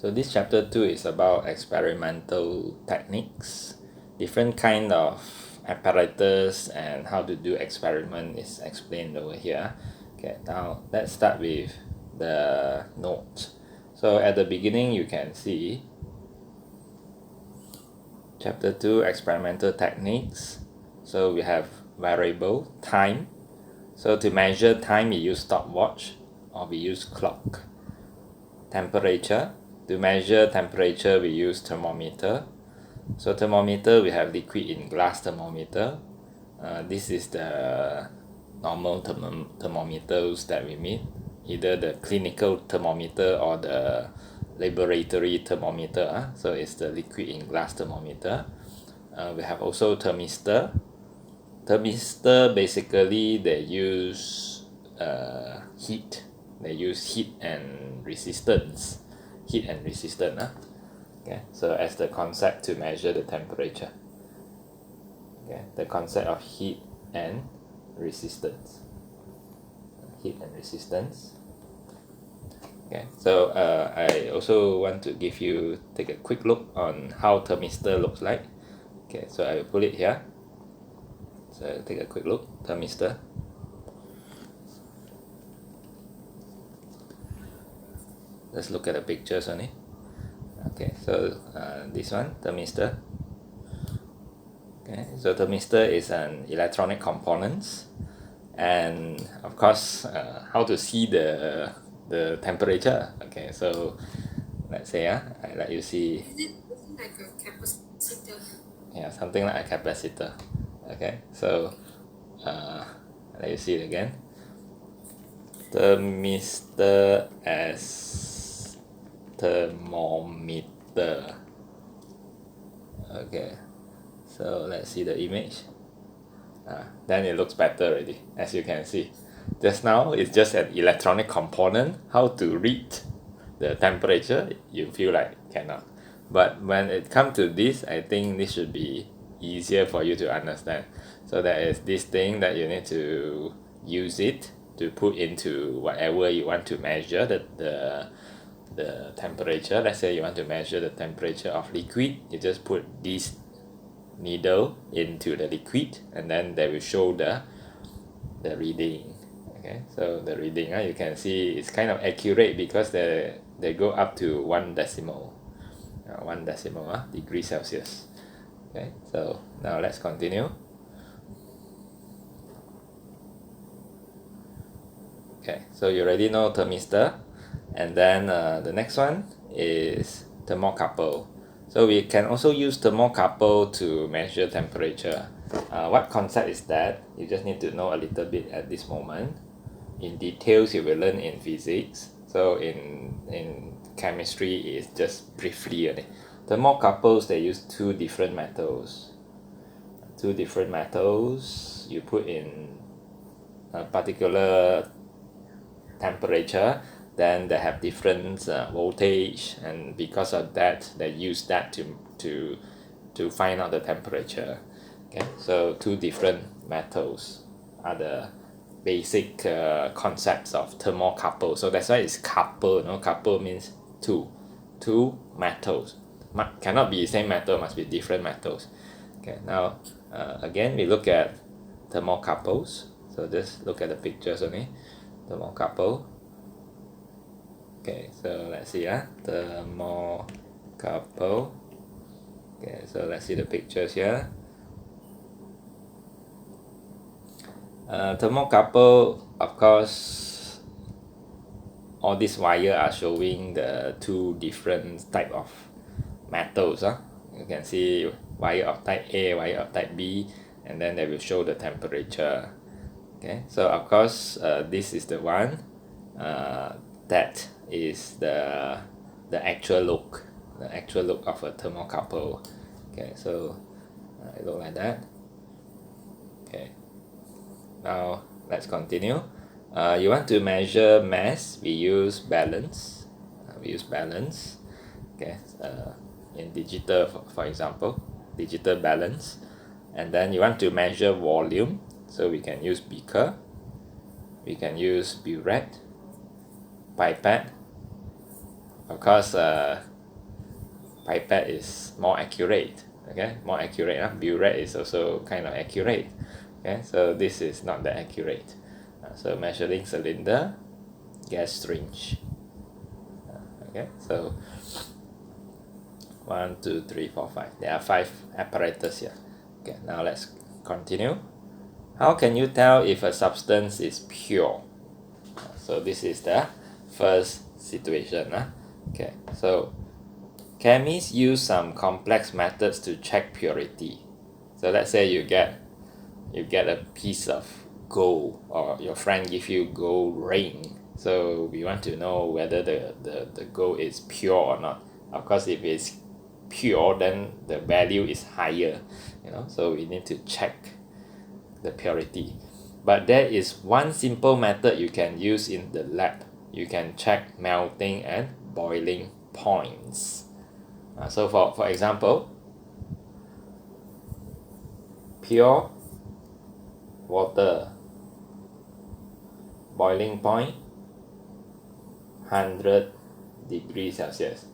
So this chapter 2 is about experimental techniques. Different kind of apparatus and how to do experiment is explained over here. Okay, now let's start with the note. So at the beginning you can see chapter 2 experimental techniques. So we have variable time. So to measure time we use stopwatch or we use clock. Temperature. To measure temperature we use thermometer. So thermometer we have liquid in glass thermometer. This is the normal thermometers that we meet, either the clinical thermometer or the laboratory thermometer. So it's the liquid in glass thermometer. We have also thermistor. Thermistor basically they use heat. They use heat and resistance. Okay, so as the concept to measure the temperature. Okay, the concept of heat and resistance. Okay, so I also want to take a quick look on how thermistor looks like. Okay, so I will put it here. So take a quick look, thermistor. Let's look at the pictures only. Okay, so this one, thermistor. Okay, so thermistor is an electronic component, and of course, how to see the temperature. Okay, so let's say I let you see. Is it like a capacitor? Yeah, something like a capacitor. Okay, so let you see it again. Thermistor as thermometer. Okay, so let's see the image. Then it looks better already, as you can see. Just now it's just an electronic component. How to read the temperature, you feel like cannot. But when it comes to this, I think this should be easier for you to understand. So there is this thing that you need to use it to put into whatever you want to measure the temperature. Let's say you want to measure the temperature of liquid, you just put this needle into the liquid and then they will show the reading. Okay, so the reading, you can see it's kind of accurate because they go up to 1 decimal, degree Celsius. Okay, so now let's continue. Okay, so you already know thermistor, and then the next one is thermocouple. So we can also use thermocouple to measure temperature. What concept is that? You just need to know a little bit at this moment. In details you will learn in physics. So in chemistry it's just briefly. Thermocouples, they use two different metals. You put in a particular temperature, then they have different voltage, and because of that they use that to find out the temperature. Okay, so two different metals are the basic concepts of thermocouple. So that's why it's couple. Couple means two metals. Cannot be the same metal, must be different metals. Okay, now again we look at thermocouples. So just look at the pictures only. Thermocouple. Okay, so let's see, thermocouple. Okay, so let's see the pictures here. Thermocouple, of course, all these wire are showing the two different type of metals. You can see wire of type A, wire of type B, and then they will show the temperature. Okay, so of course this is the one that is the actual look of a thermocouple. Okay, so it look like that. Okay, now let's continue. You want to measure mass, we use balance. Okay, in digital, for example, digital balance. And then you want to measure volume, so we can use beaker, we can use burette, pipette. Of course pipette is more accurate. Okay, more accurate. Burette is also kind of accurate. Okay, so this is not that accurate. So measuring cylinder, gas syringe. Okay, so 1, 2, 3, 4, 5. There are 5 apparatus here. Okay, now let's continue. How can you tell if a substance is pure? So this is the first situation. Okay, so chemists use some complex methods to check purity. So let's say you get a piece of gold, or your friend give you gold ring. So we want to know whether the gold is pure or not. Of course, if it's pure, then the value is higher, so we need to check the purity. But there is one simple method you can use in the lab. You can check melting and boiling points. So for example, pure water, boiling point 100 degrees Celsius.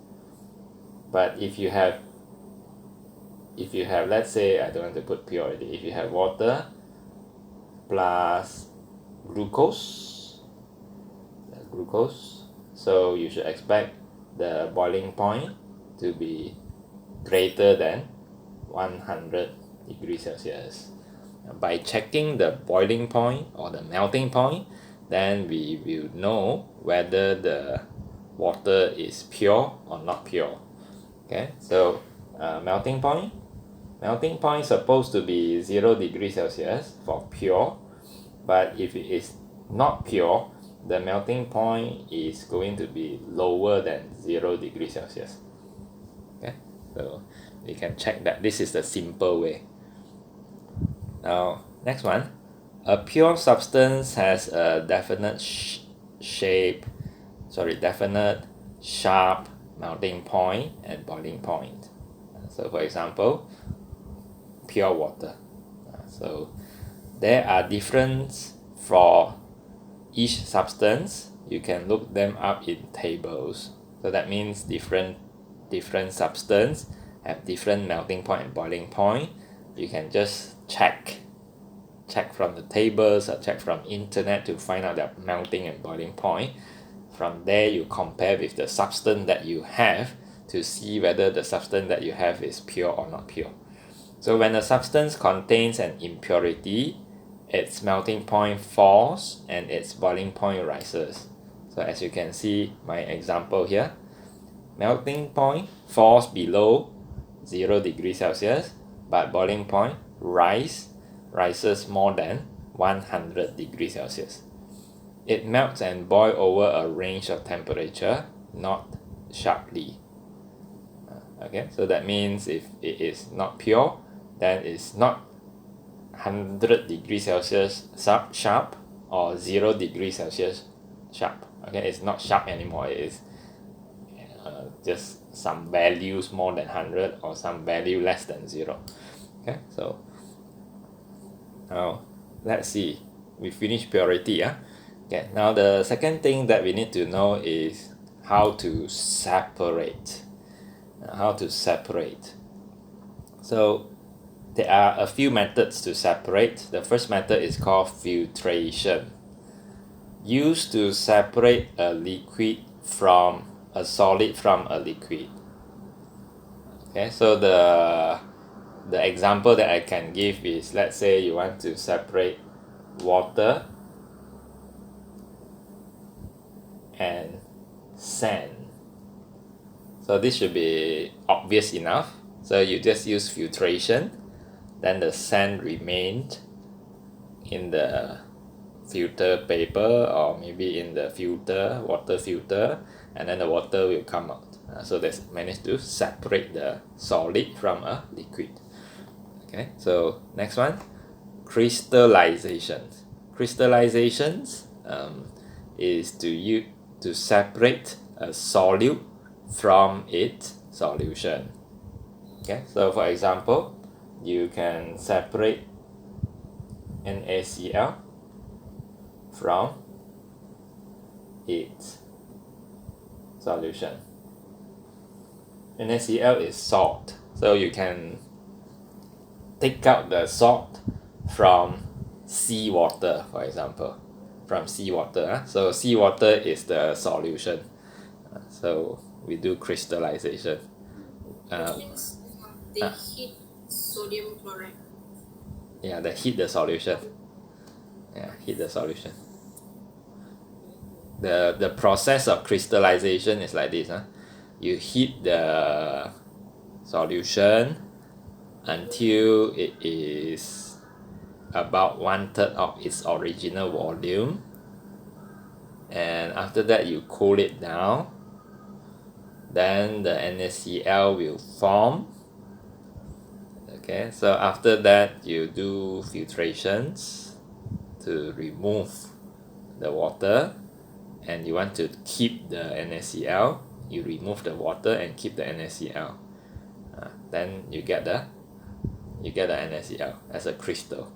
But if you have, let's say, I don't want to put pure already, if you have water plus glucose, so you should expect the boiling point to be greater than 100 degrees Celsius. By checking the boiling point or the melting point, then we will know whether the water is pure or not pure. Okay, so melting point is supposed to be 0 degrees Celsius for pure, but if it is not pure, the melting point is going to be lower than 0 degrees Celsius. Okay, so you can check that. This is the simple way. Now, next one. A pure substance has a definite definite sharp melting point and boiling point. So for example, pure water. So there are differences for each substance. You can look them up in tables. So that means different substance have different melting point and boiling point. You can just check from the tables or check from internet to find out their melting and boiling point. From there, you compare with the substance that you have to see whether the substance that you have is pure or not pure. So when a substance contains an impurity, its melting point falls and its boiling point rises. So as you can see my example here, melting point falls below 0 degrees Celsius, but boiling point rises more than 100 degrees Celsius. It melts and boils over a range of temperature, not sharply. Okay, so that means if it is not pure, then it's not 100 degrees Celsius sharp or 0 degrees Celsius sharp. Okay, it's not sharp anymore. It is just some values more than 100 or some value less than 0. Okay, so now let's see. We finished purity. Okay, now the second thing that we need to know is how to separate. So there are a few methods to separate. The first method is called filtration, used to separate a liquid from a solid from a liquid. Okay, so the example that I can give is, let's say you want to separate water and sand. So this should be obvious enough. So you just use filtration, then the sand remained in the filter paper or maybe in the water filter, and then the water will come out. So that's managed to separate the solid from a liquid. Okay, so next one, crystallization. Crystallizations is to separate a solute from its solution. Okay, so for example, you can separate NaCl from its solution. NaCl is salt, so you can take out the salt from seawater, for example, from seawater. So seawater is the solution. So we do crystallization. Which means they heat sodium chloride. Yeah, they heat the solution. Yeah, heat the solution. The process of crystallization is like this. You heat the solution until it is about 1/3 of its original volume, and after that you cool it down, then the NaCl will form. Okay, so after that you do filtrations to remove the water, and you want to keep the NaCl, you remove the water and keep the NaCl. Then you get the NaCl as a crystal.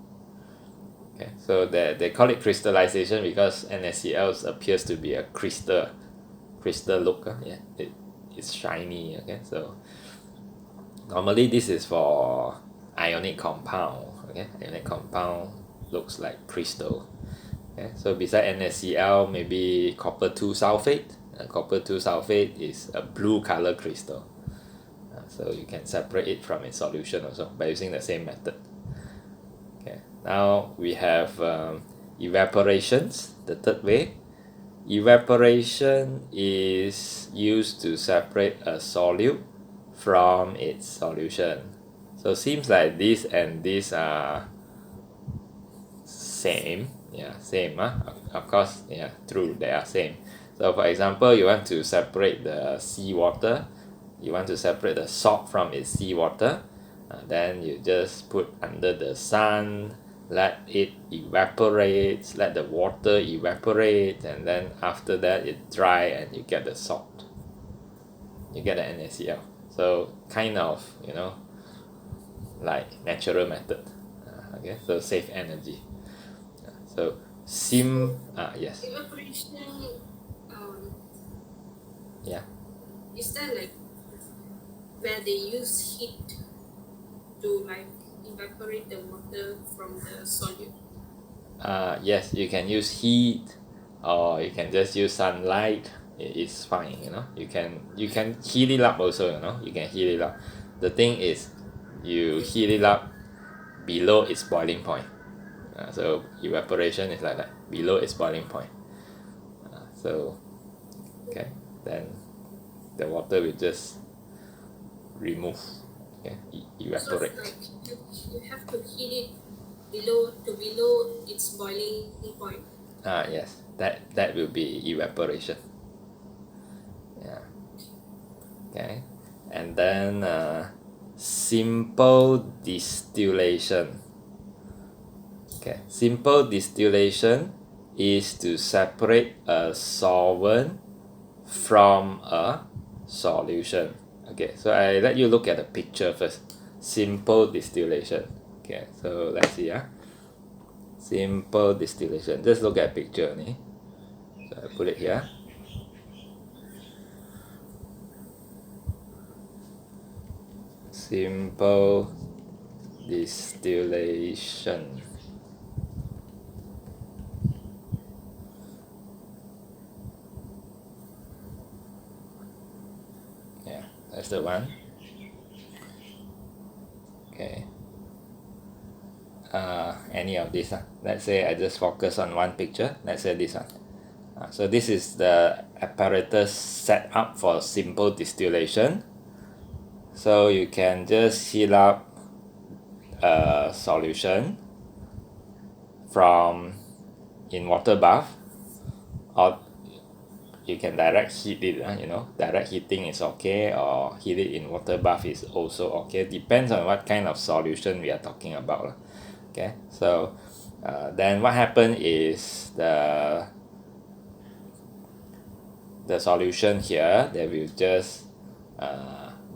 Okay, so they call it crystallization because NaCl appears to be a crystal look. Yeah, it's shiny. Okay, so normally this is for ionic compound. Okay, ionic compound looks like crystal. Okay, so beside NaCl, maybe copper 2 sulfate. Copper 2 sulfate is a blue color crystal. So you can separate it from its solution also by using the same method. Okay, now we have evaporations, the third way. Evaporation is used to separate a solute from its solution. So seems like this and this are same. Yeah, same. Of course, yeah, true, they are same. So for example, you want to separate the seawater, you want to separate the salt from its seawater, then you just put under the sun, let it evaporate, let the water evaporate, and then after that it dry and you get the salt, you get the NaCl. So kind of, like natural method. Okay, so save energy. So yes. Evaporation, Yeah. is that like where they use heat to like evaporate the water from the solute? Yes, you can use heat, or you can just use sunlight. It's fine. You can heat it up also. You can heat it up. The thing is, you heat it up below its boiling point. So evaporation is like that, below its boiling point. So okay, then the water will just remove. Okay, evaporate. So like you have to heat it below its boiling point. Yes, that will be evaporation. Yeah. Okay, and then simple distillation. Okay, simple distillation is to separate a solvent from a solution. Okay, so I let you look at the picture first. Simple distillation. Okay, so let's see. Simple distillation. Just look at picture. So I put it here. Simple distillation. Yeah, that's the one. Okay. Any of this. Let's say I just focus on one picture. Let's say this one. So this is the apparatus set up for simple distillation. So you can just heat up a solution in water bath, or you can direct heat it. Direct heating is okay, or heat it in water bath is also okay. Depends on what kind of solution we are talking about. Okay, so then what happens is the solution here, they will just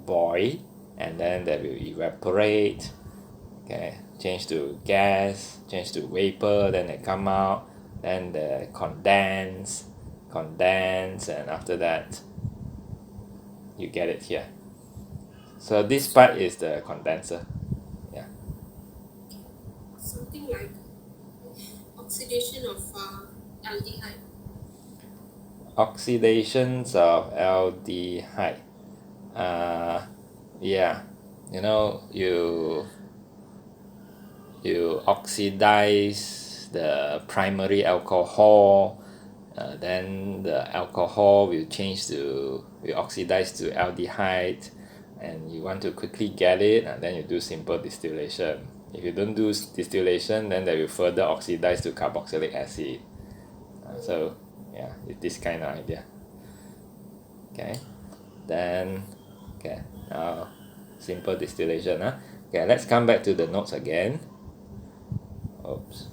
boil, and then they will evaporate. Okay, change to gas, change to vapor, then they come out, then they condense, and after that you get it here. So this part is the condenser. Yeah. Something like oxidation of aldehyde. Oxidations of aldehyde. Yeah, you know, you oxidize the primary alcohol, then the alcohol will oxidize to aldehyde, and you want to quickly get it, and then you do simple distillation. If you don't do distillation, then they will further oxidize to carboxylic acid. So yeah, it's this kind of idea. Okay, then okay, now simple distillation. Okay, let's come back to the notes again. Oops.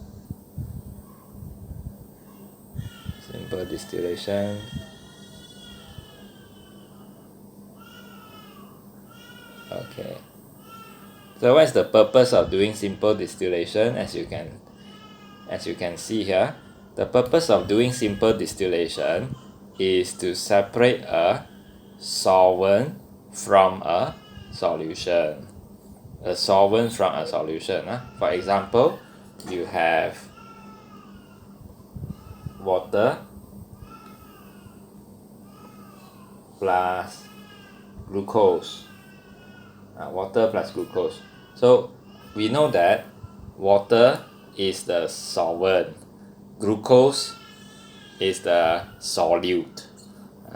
Simple distillation. Okay. So what's the purpose of doing simple distillation? As you can see here, the purpose of doing simple distillation is to separate a solvent from a solution. A solvent from a solution. For example, you have water plus glucose. Water plus glucose. So we know that water is the solvent, glucose is the solute.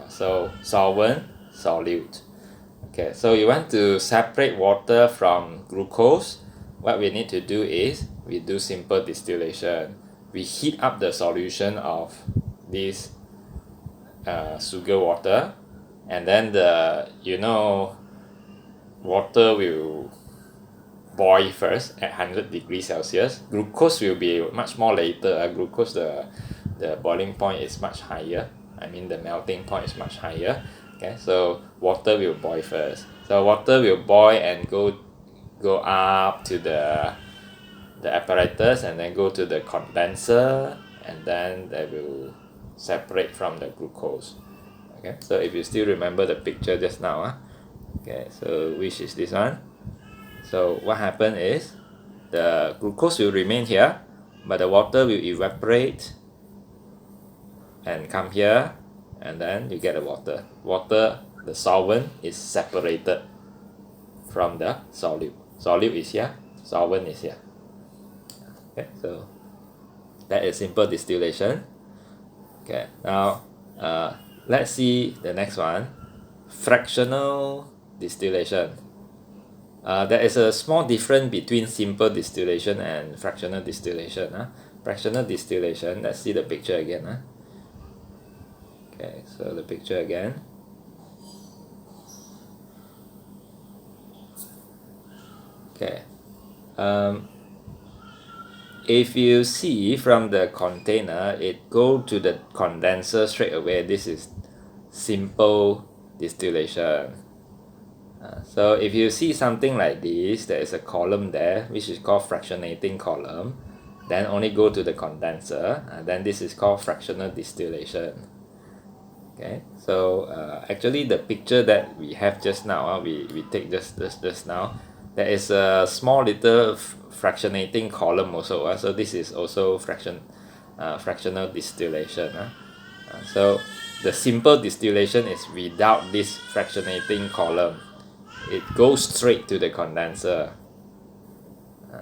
So solvent, solute. Okay, so you want to separate water from glucose. What we need to do is we do simple distillation. We heat up the solution of this sugar water, and then water will boil first at 100 degrees Celsius. Glucose will be much more later. Glucose, the boiling point is much higher. I mean the melting point is much higher. Okay, so water will boil first. So water will boil and go up to the apparatus, and then go to the condenser, and then they will separate from the glucose. Okay, so if you still remember the picture just now, okay, so which is this one? So what happened is the glucose will remain here, but the water will evaporate and come here, and then you get the water. Water, the solvent, is separated from the solute. Solute is here, solvent is here. Okay, so that is simple distillation. Okay, now let's see the next one, fractional distillation. There is a small difference between simple distillation and fractional distillation. Fractional distillation, let's see the picture again. Okay, so the picture again. Okay. If you see from the container, it go to the condenser straight away. This is simple distillation. So if you see something like this, there is a column there which is called fractionating column, then only go to the condenser, and then this is called fractional distillation. Okay, so actually the picture that we have just now, we take just now, there is a small little fractionating column also. So this is also fractional distillation. So the simple distillation is without this fractionating column. It goes straight to the condenser.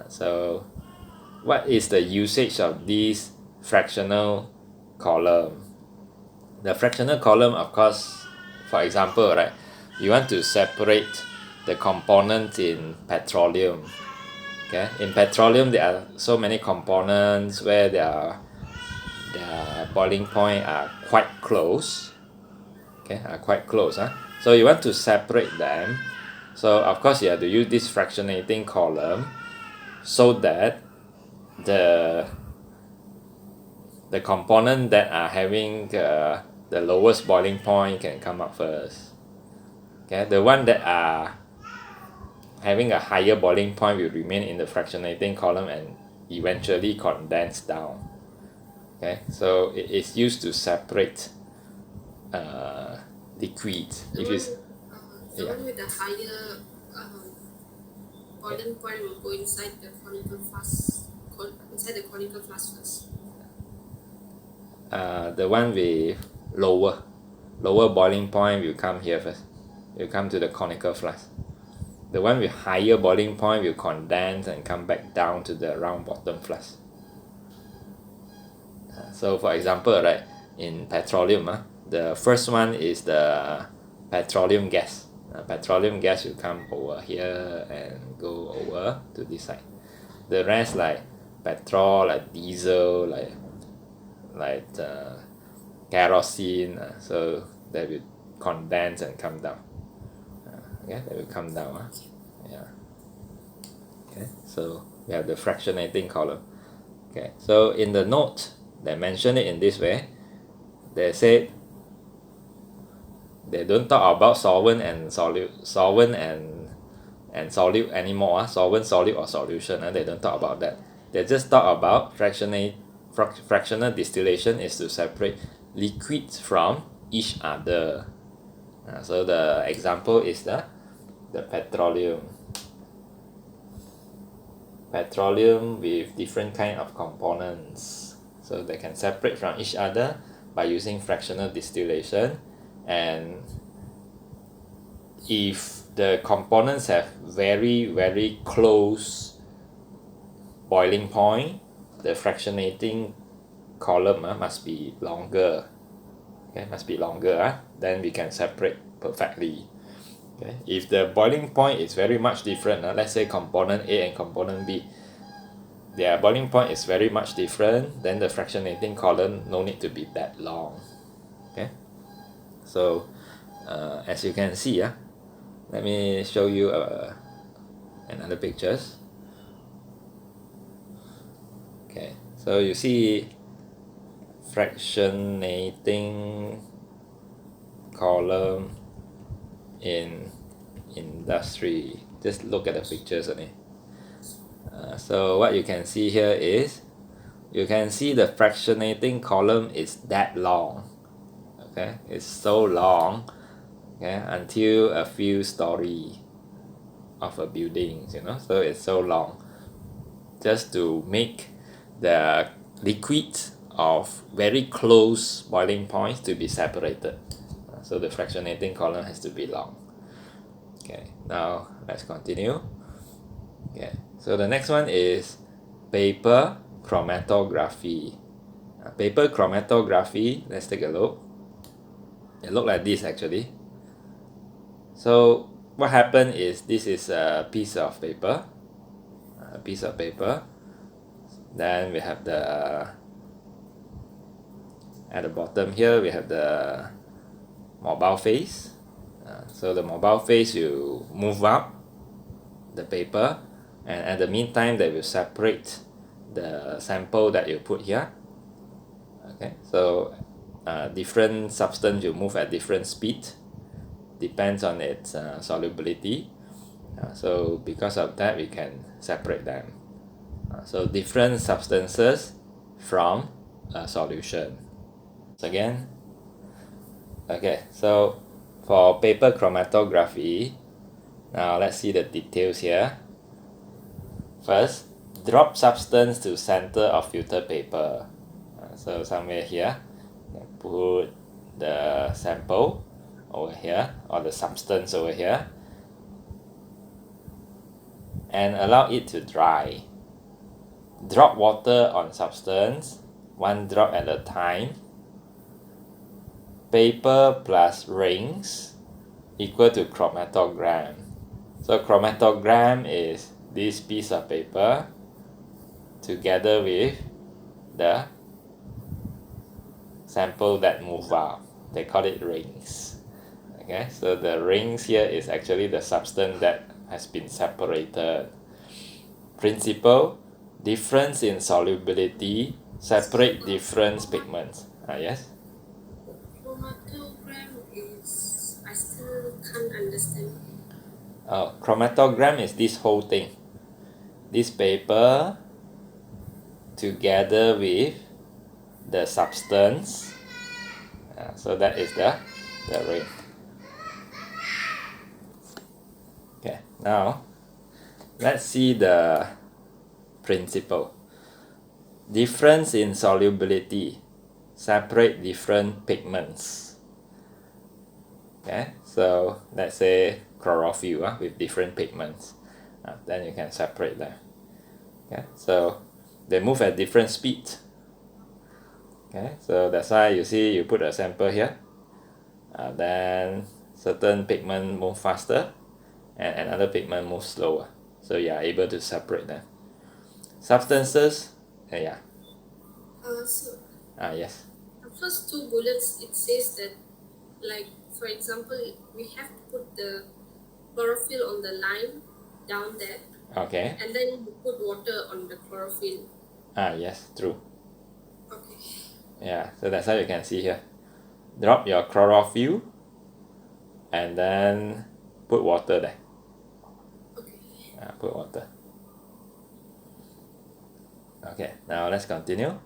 So what is the usage of this fractional column? The fractional column, of course, for example, right, you want to separate the components in petroleum. Okay, in petroleum there are so many components where their boiling point are quite close. Okay, are quite close. So you want to separate them. So of course you have to use this fractionating column so that the component that are having the lowest boiling point can come up first. Okay, the one that are having a higher boiling point will remain in the fractionating column and eventually condense down. Okay, so it is used to separate liquids. The If one, it's the yeah. one with the higher boiling point will go inside the conical flask, inside the conical flask first. The one with lower boiling point will come here first. Will come to the conical flask. The one with higher boiling point will condense and come back down to the round bottom flask. So for example, right, in petroleum, the first one is the petroleum gas. Petroleum gas will come over here and go over to this side. The rest like petrol, like diesel, like kerosene, so they will condense and come down. Okay, they will come down. Yeah. Okay, so we have the fractionating column. Okay, so in the note they mention it in this way. They said they don't talk about solvent and solute anymore. Solvent, solute, or solution. They don't talk about that. They just talk about fractional distillation is to separate liquids from each other. So the example is the petroleum with different kind of components, so they can separate from each other by using fractional distillation. And if the components have very very close boiling point, the fractionating column must be longer. Okay, must be longer. Then we can separate perfectly. Okay, if the boiling point is very much different, let's say component A and component B, their boiling point is very much different, then the fractionating column no need to be that long. Okay, so as you can see, let me show you another pictures. Okay, so you see fractionating column in industry. Just look at the pictures only. So what you can see here is, you can see the fractionating column is that long. Okay, it's so long, okay, until a few story of a building, so it's so long just to make the liquid of very close boiling points to be separated. So the fractionating column has to be long. Okay, now let's continue. Okay, so the next one is paper chromatography. Paper chromatography, let's take a look. It looks like this actually. So what happened is, this is a piece of paper. Then we have at the bottom here we have the mobile phase. So the mobile phase, you move up the paper, and at the meantime they will separate the sample that you put here. Okay, so different substance you move at different speed, depends on its solubility. So because of that we can separate them. So different substances from a solution. Again, okay, so for paper chromatography, now let's see the details here. First, drop substance to center of filter paper. So somewhere here, put the sample over here, or the substance over here, and allow it to dry. Drop water on substance, 1 drop at a time. Paper plus rings equal to chromatogram. So chromatogram is this piece of paper together with the sample that move out. They call it rings. Okay, so the rings here is actually the substance that has been separated. Principle: difference in solubility separate different pigments. Yes? Chromatogram is, I still can't understand. Chromatogram is this whole thing. This paper together with the substance. So that is the ring. Okay, now let's see the principle. Difference in solubility separate different pigments. Okay, so let's say chlorophyll with different pigments. Then you can separate them. Okay, so they move at different speed. Okay, so that's why you see you put a sample here. Then certain pigment move faster and another pigment moves slower. So you are able to separate them. Substances, yeah. So Yes. the first two bullets, it says that, like, for example, we have to put the chlorophyll on the line down there, Okay. and then you put water on the chlorophyll. Yes, true. Okay. Yeah, so that's how you can see here. Drop your chlorophyll and then put water there. Okay. Put water. Okay, now let's continue.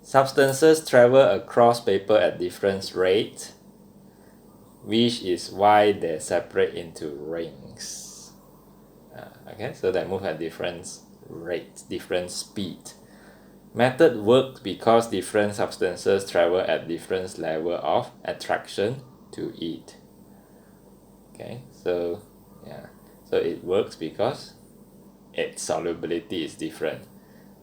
Substances travel across paper at different rates, which is why they separate into rings. Okay, so they move at different rates, different speed. Method works because different substances travel at different level of attraction to it. Okay, so yeah, so it works because its solubility is different.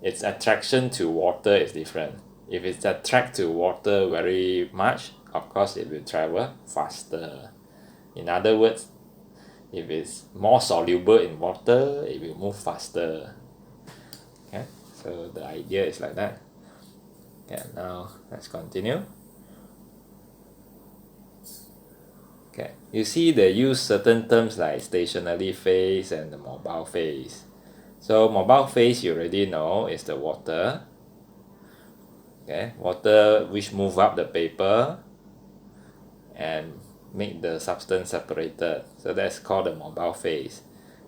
Its attraction to water is different. If it's attract to water very much, of course it will travel faster. In other words, if it's more soluble in water, it will move faster. Okay, so the idea is like that. Okay, now let's continue. Okay, you see they use certain terms like stationary phase and the mobile phase. So mobile phase you already know is the water. Okay, water which move up the paper and make the substance separated. So that's called the mobile phase.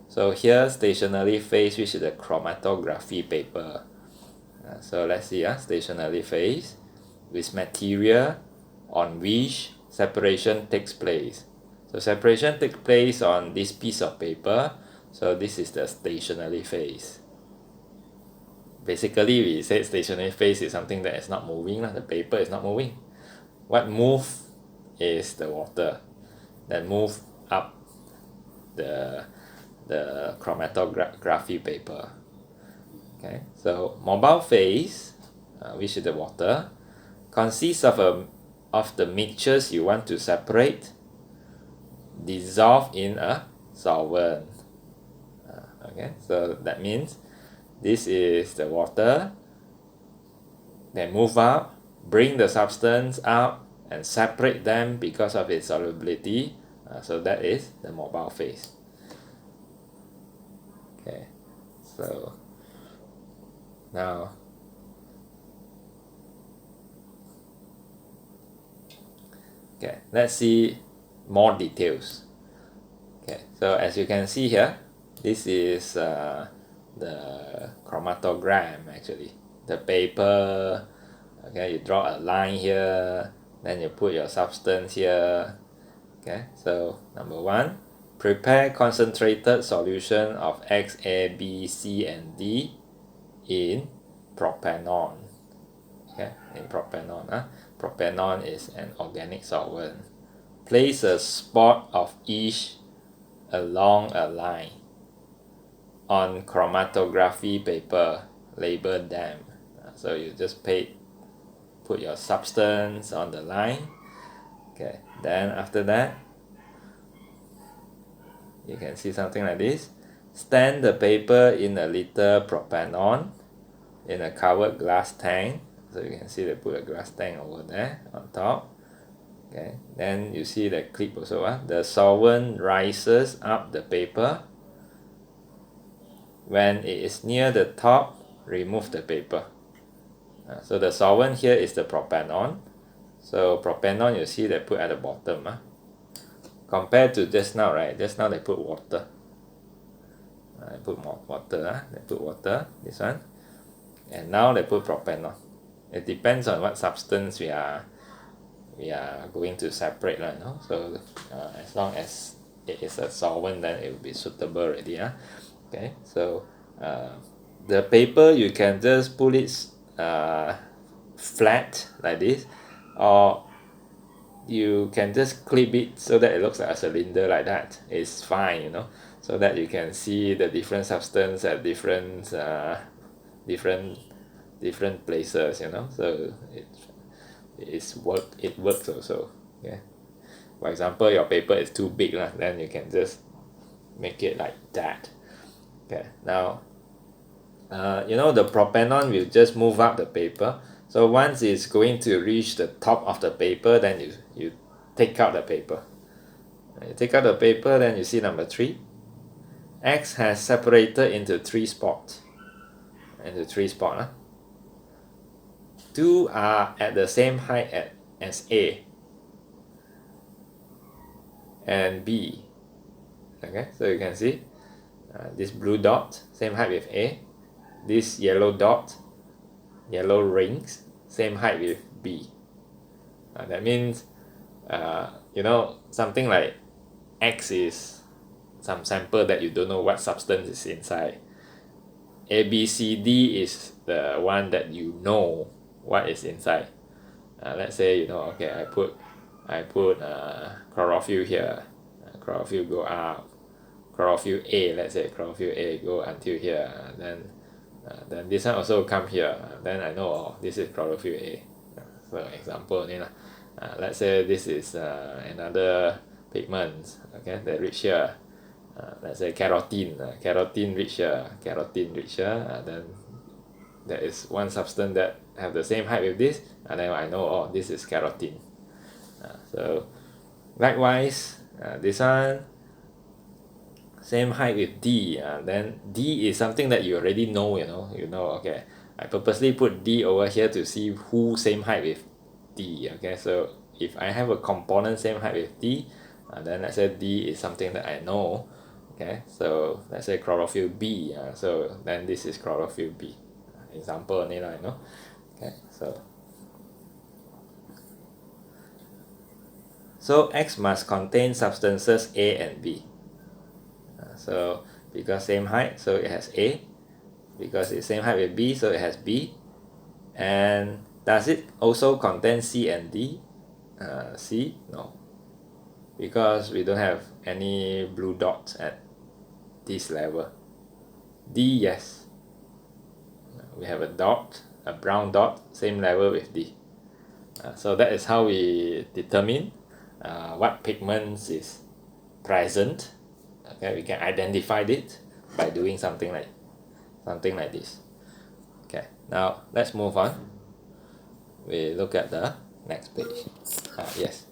So here stationary phase, which is the chromatography paper. So let's see, stationary phase with material on which separation takes place. So separation takes place on this piece of paper. So this is the stationary phase. Basically, we said stationary phase is something that is not moving. The paper is not moving. What move is the water that move up the chromatography paper. Okay, so mobile phase, which is the water, consists of the mixtures you want to separate dissolved in a solvent. Okay, so that means this is the water. They move up, bring the substance up, and separate them because of its solubility. So that is the mobile phase. Okay, so now okay, let's see more details. Okay, so as you can see here, this is the chromatogram actually. The paper, okay, you draw a line here, then you put your substance here. Okay, so number one, prepare concentrated solution of X, A, B, C, and D in propanon. Okay, in propanon. Propanon is an organic solvent. Place a spot of each along a line on chromatography paper, label them. So you just put your substance on the line. Okay, then after that, you can see something like this. Stand the paper in a little propanon in a covered glass tank. So you can see they put a glass tank over there on top. Okay, then you see the clip also. The solvent rises up the paper. When it is near the top, remove the paper. So the solvent here is the propanon. So propanon you see they put at the bottom. Compared to just now, right? Just now they put water. They put more water. They put water, this one. And now they put propanon. It depends on what substance we are going to separate, right? No? So as long as it is a solvent, then it will be suitable already. Okay, so the paper you can just put it flat like this, or you can just clip it so that it looks like a cylinder like that. It's fine, you know, so that you can see the different substance at different places, you know. So it works also. Yeah, for example, your paper is too big lah, then you can just make it like that. Okay, now you know, the propanon will just move up the paper. So once it's going to reach the top of the paper, then you take out the paper. You take out the paper, then you see number 3. X has separated into 3 spots. Huh? 2 are at the same height as A and B. Okay, so you can see this blue dot, same height with A. This yellow dot, yellow rings, same height with B. That means, you know, something like X is some sample that you don't know what substance is inside. A, B, C, D is the one that you know what is inside. Let's say, you know, okay, I put chlorophyll here. Chlorophyll go up. Chlorophyll A, let's say chlorophyll A go until here. Then this one also come here. Then I know, oh, this is chlorophyll A. So example, let's say this is another pigment, okay, that reach here. Let's say carotene reach here, then there is one substance that have the same height with this, and then I know, oh, this is carotene. So likewise, this one same height with D, then D is something that you already know, you know, okay, I purposely put D over here to see who same height with D. Okay, so if I have a component same height with D, then let's say D is something that I know. Okay, so let's say chlorophyll B, so then this is chlorophyll B. Example only lah, you know. Okay, so X must contain substances A and B. So because same height, so it has A. Because it's same height with B, so it has B. And does it also contain C and D? C? No. Because we don't have any blue dots at this level. D, yes. We have a dot, a brown dot, same level with D. So that is how we determine what pigments is present. Okay, we can identify it by doing something like this. Okay, now let's move on. We look at the next page. Yes.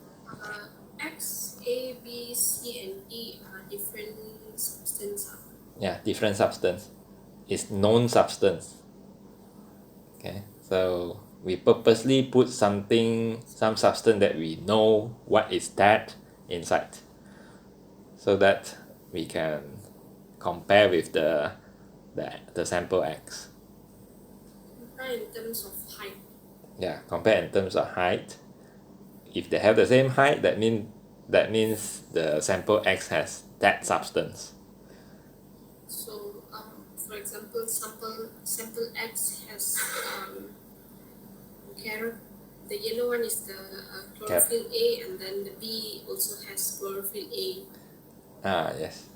X, A, B, C, and D are different substances. Yeah, different substance. It's known substance. Okay, so we purposely put some substance that we know what is that inside, so that we can compare with the sample X. Compare in terms of height. Yeah, compare in terms of height. If they have the same height, that means the sample X has that substance. So, for example, sample X has carrot. The yellow one is the chlorophyll A, and then the B also has chlorophyll A. Yes.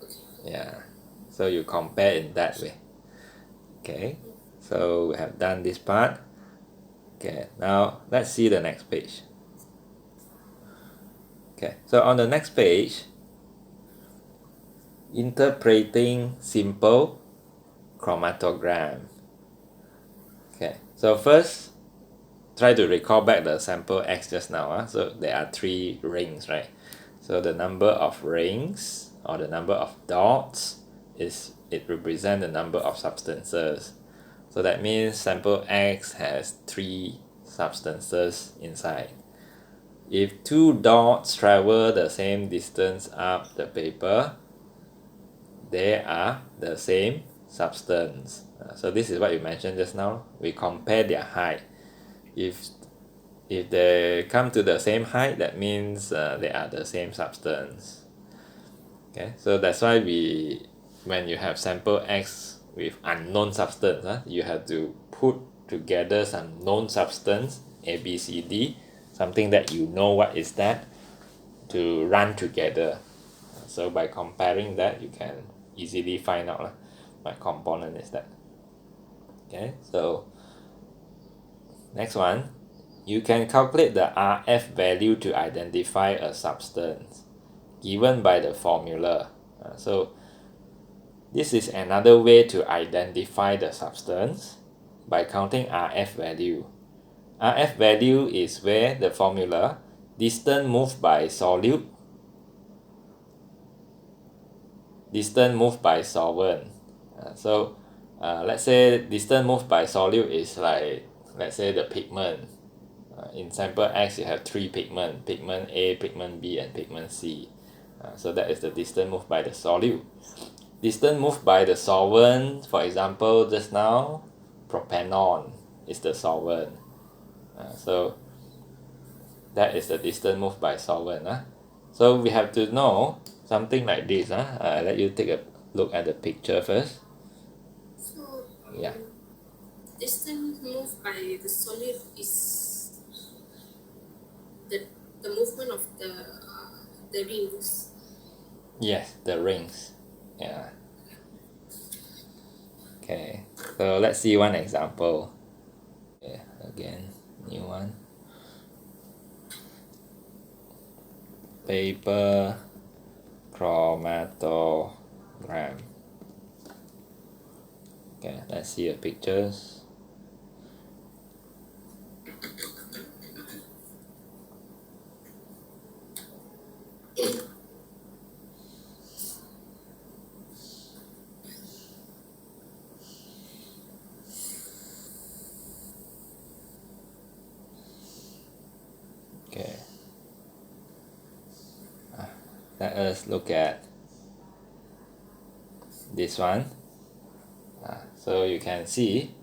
Okay. Yeah. So you compare in that way. Okay. So we have done this part. Okay. Now let's see the next page. Okay. So on the next page, interpreting simple chromatogram. Okay. So first, try to recall back the sample X just now. So there are 3 rings, right? So the number of rings or the number of dots represents the number of substances. So that means sample X has 3 substances inside. If 2 dots travel the same distance up the paper, they are the same substance. So this is what you mentioned just now. We compare their height. If If they come to the same height, that means they are the same substance. Okay, so that's why when you have sample X with unknown substance, you have to put together some known substance A, B, C, D, something that you know what is that, to run together. So by comparing that, you can easily find out what component is that. Okay, so next one, you can calculate the RF value to identify a substance given by the formula. So this is another way to identify the substance by counting RF value. RF value is where the formula distance moved by solute, distance moved by solvent. Let's say distance moved by solute is like, let's say the pigment. In sample X you have 3 pigment, pigment A, pigment B, and pigment C. So that is the distance moved by the solute. Distance moved by the solvent, for example, just now, propanol is the solvent. So that is the distance moved by solvent. So we have to know something like this. I'll let you take a look at the picture first. So Yeah. distance moved by the solid is the movement of the rings. Yes, the rings. Yeah. Okay, so let's see one example. Okay, again, new one. Paper chromatogram. Okay, let's see the pictures. Okay. Let us look at this one. So you can see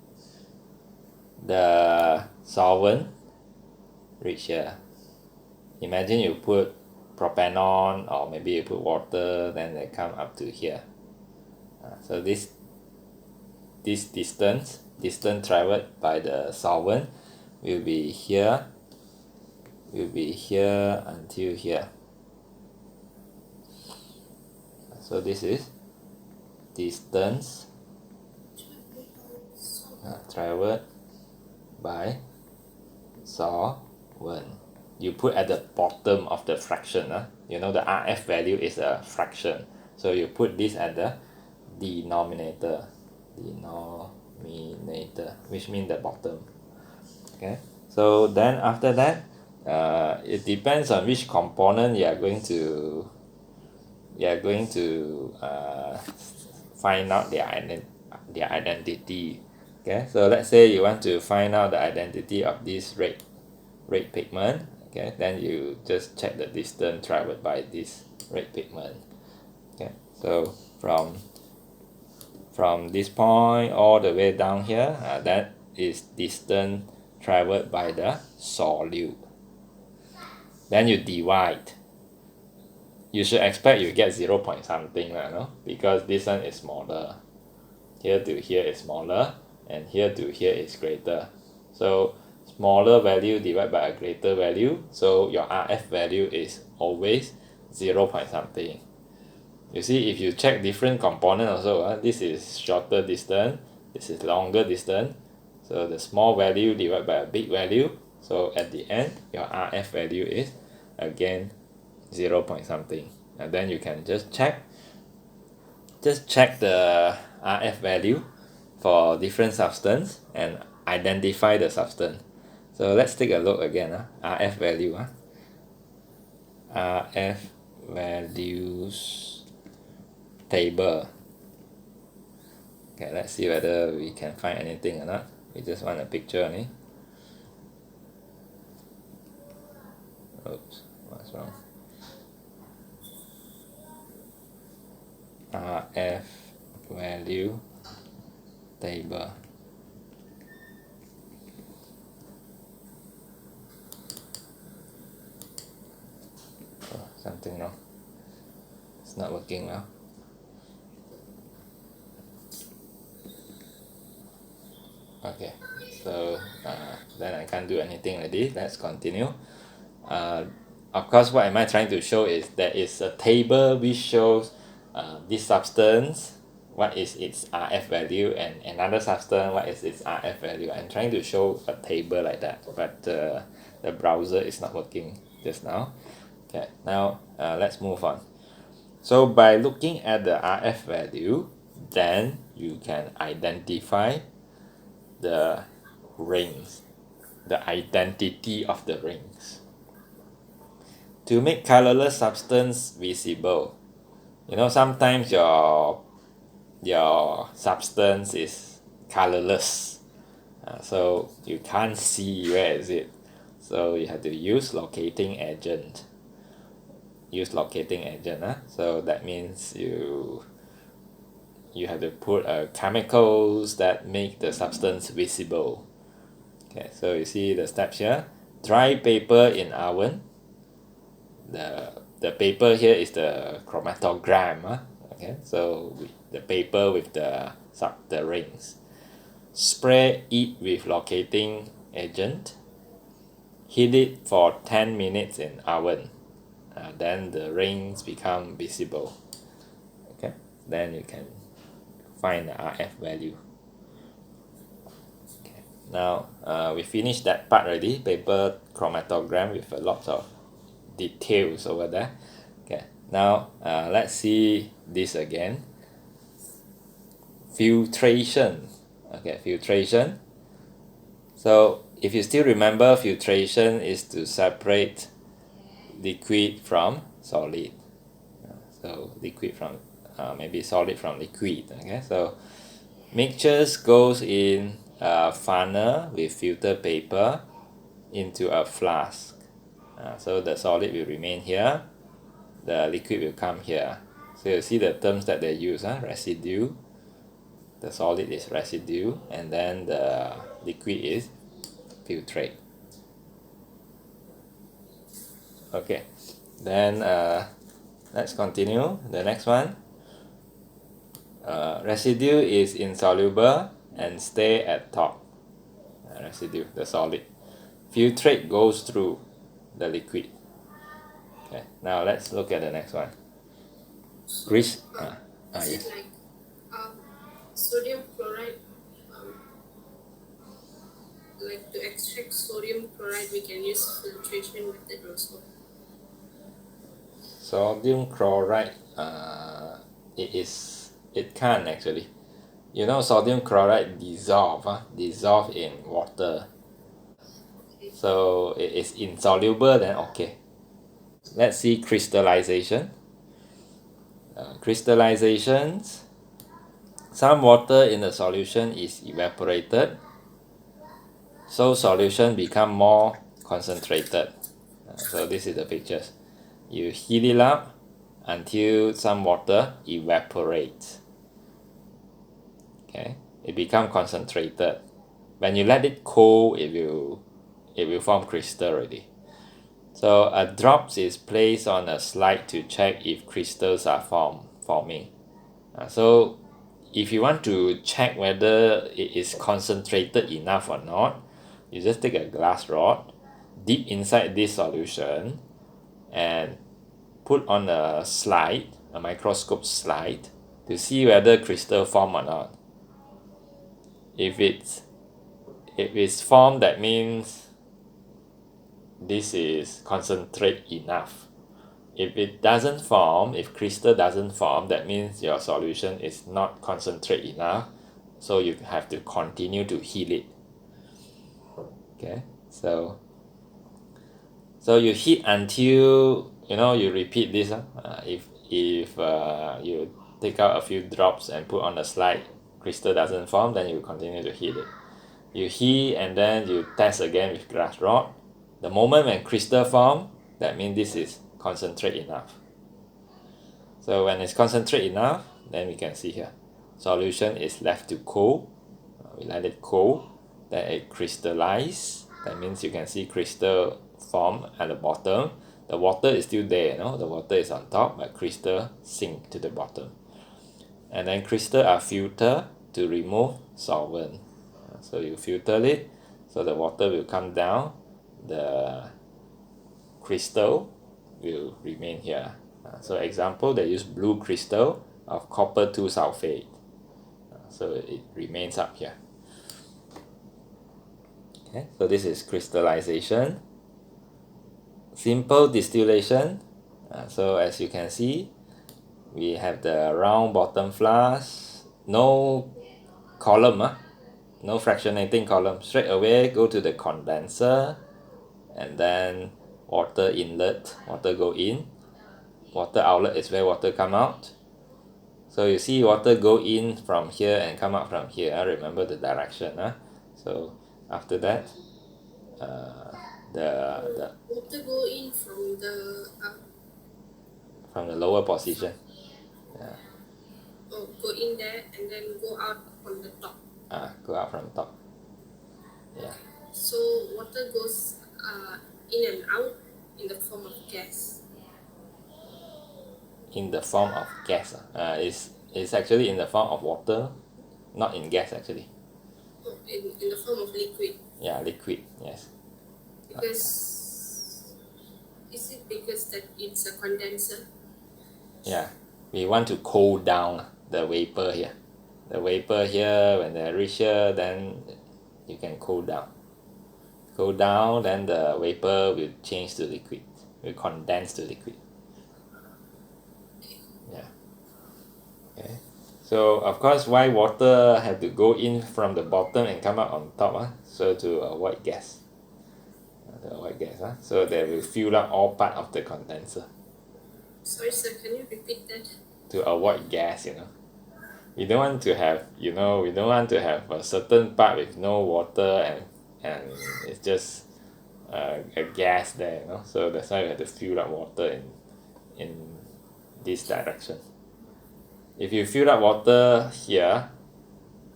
the solvent reach here. Imagine you put propanol, or maybe you put water, then they come up to here. So this distance traveled by the solvent will be here until here. So this is distance traveled by solvent. You put at the bottom of the fraction. You know the RF value is a fraction, so you put this at the denominator, which means the bottom. Okay, so then after that, it depends on which component you are going to find out their identity. Okay, so let's say you want to find out the identity of this red pigment. Okay, then you just check the distance traveled by this red pigment. Okay, so from this point all the way down here, that is distance traveled by the solute. Then you divide. You should expect you get 0 point something, no? Because this one is smaller. Here to here is smaller, and here to here is greater. So smaller value divided by a greater value, so your RF value is always 0 point something. You see, if you check different component also, this is shorter distance, this is longer distance, so the small value divided by a big value, so at the end your RF value is again 0 point something. And then you can just check the RF value for different substance and identify the substance. So let's take a look again. RF value. RF values table. Okay, let's see whether we can find anything or not. We just want a picture only. Oops, what's wrong? RF value table. something wrong. It's not working now. Okay, so then I can't do anything already. Let's continue. Of course, what am I trying to show is there is a table which shows this substance, what is its RF value, and another substance, what is its RF value. I'm trying to show a table like that, but the browser is not working just now. Okay, now let's move on. So by looking at the RF value, then you can identify the rings, the identity of the rings. To make colorless substance visible, sometimes your substance is colorless, so you can't see where is it. So you have to use locating agent. So that means you have to put chemicals that make the substance visible. Okay, so you see the steps here. Dry paper in oven. The paper here is the chromatogram. Okay, so the paper with the rings. Spray it with locating agent. Heat it for 10 minutes in oven. Then the rings become visible. Okay, then you can find the RF value. Okay, now we finished that part already. Paper chromatogram with a lot of details over there. Okay, now let's see this again. Filtration. Okay, filtration. So if you still remember, filtration is to separate liquid from solid. So liquid from maybe solid from liquid. Okay, so mixtures goes in a funnel with filter paper into a flask. So the solid will remain here, the liquid will come here. So you see the terms that they use, residue. The solid is residue, and then the liquid is filtrate. Okay, then let's continue. The next one. Residue is insoluble and stay at top. Residue, the solid. Filtrate goes through the liquid. Okay, now let's look at the next one. Is Yes. it like sodium chloride? Like to extract sodium chloride, we can use filtration method also. Sodium chloride, it can actually. Sodium chloride dissolve in water. So it is insoluble, then okay. Let's see crystallization. Crystallizations, some water in the solution is evaporated, so solution become more concentrated. So this is the pictures. You heat it up until some water evaporates. Okay, it become concentrated. When you let it cool, it will form crystal already. So a drops is placed on a slide to check if crystals are forming. So if you want to check whether it is concentrated enough or not, you just take a glass rod, dip inside this solution, and put on a slide, a microscope slide, to see whether crystal form or not. If it's formed, that means this is concentrate enough. If it doesn't form, if crystal doesn't form, that means your solution is not concentrate enough, so you have to continue to heat it. Okay, so you heat until you repeat this. If you take out a few drops and put on the slide, crystal doesn't form, then you continue to heat it. You heat and then you test again with glass rod. The moment when crystal form, that means this is concentrate enough. So when it's concentrate enough, then we can see here, solution is left to cool. We let it cool, then it crystallize. That means you can see crystal form at the bottom. the water is still there, the water is on top, but crystal sink to the bottom. And then crystal are filtered to remove solvent. So you filter it, so the water will come down, the crystal will remain here. So example, they use blue crystal of copper 2 sulfate. So it remains up here. Okay, so this is crystallization. Simple distillation. So as you can see, we have the round bottom flask, no column, no fractionating column. Straight away go to the condenser, and then water inlet, water go in, water outlet is where water come out. So you see water go in from here and come out from here. Remember the direction. So after that, the water go in from the lower position. Go in there and then go out on the top. Go out from top. Yeah. So water goes in and out in the form of gas. In the form of gas. It's actually in the form of water, not in gas actually. Oh, in the form of liquid. Yeah, liquid, yes. Because is it because that it's a condenser? Yeah, we want to cool down the vapor here. The vapor here, when they reach here, then you can cool down. Cool down, then the vapor will change to liquid, will condense to liquid. Yeah. Okay. So of course, why water have to go in from the bottom and come out on top? So to avoid gas. So they will fill up all part of the condenser. Sorry sir, can you repeat that? To avoid gas, we don't want to have a certain part with no water and it's just a gas there, so that's why we have to fill up water in this direction. If you fill up water here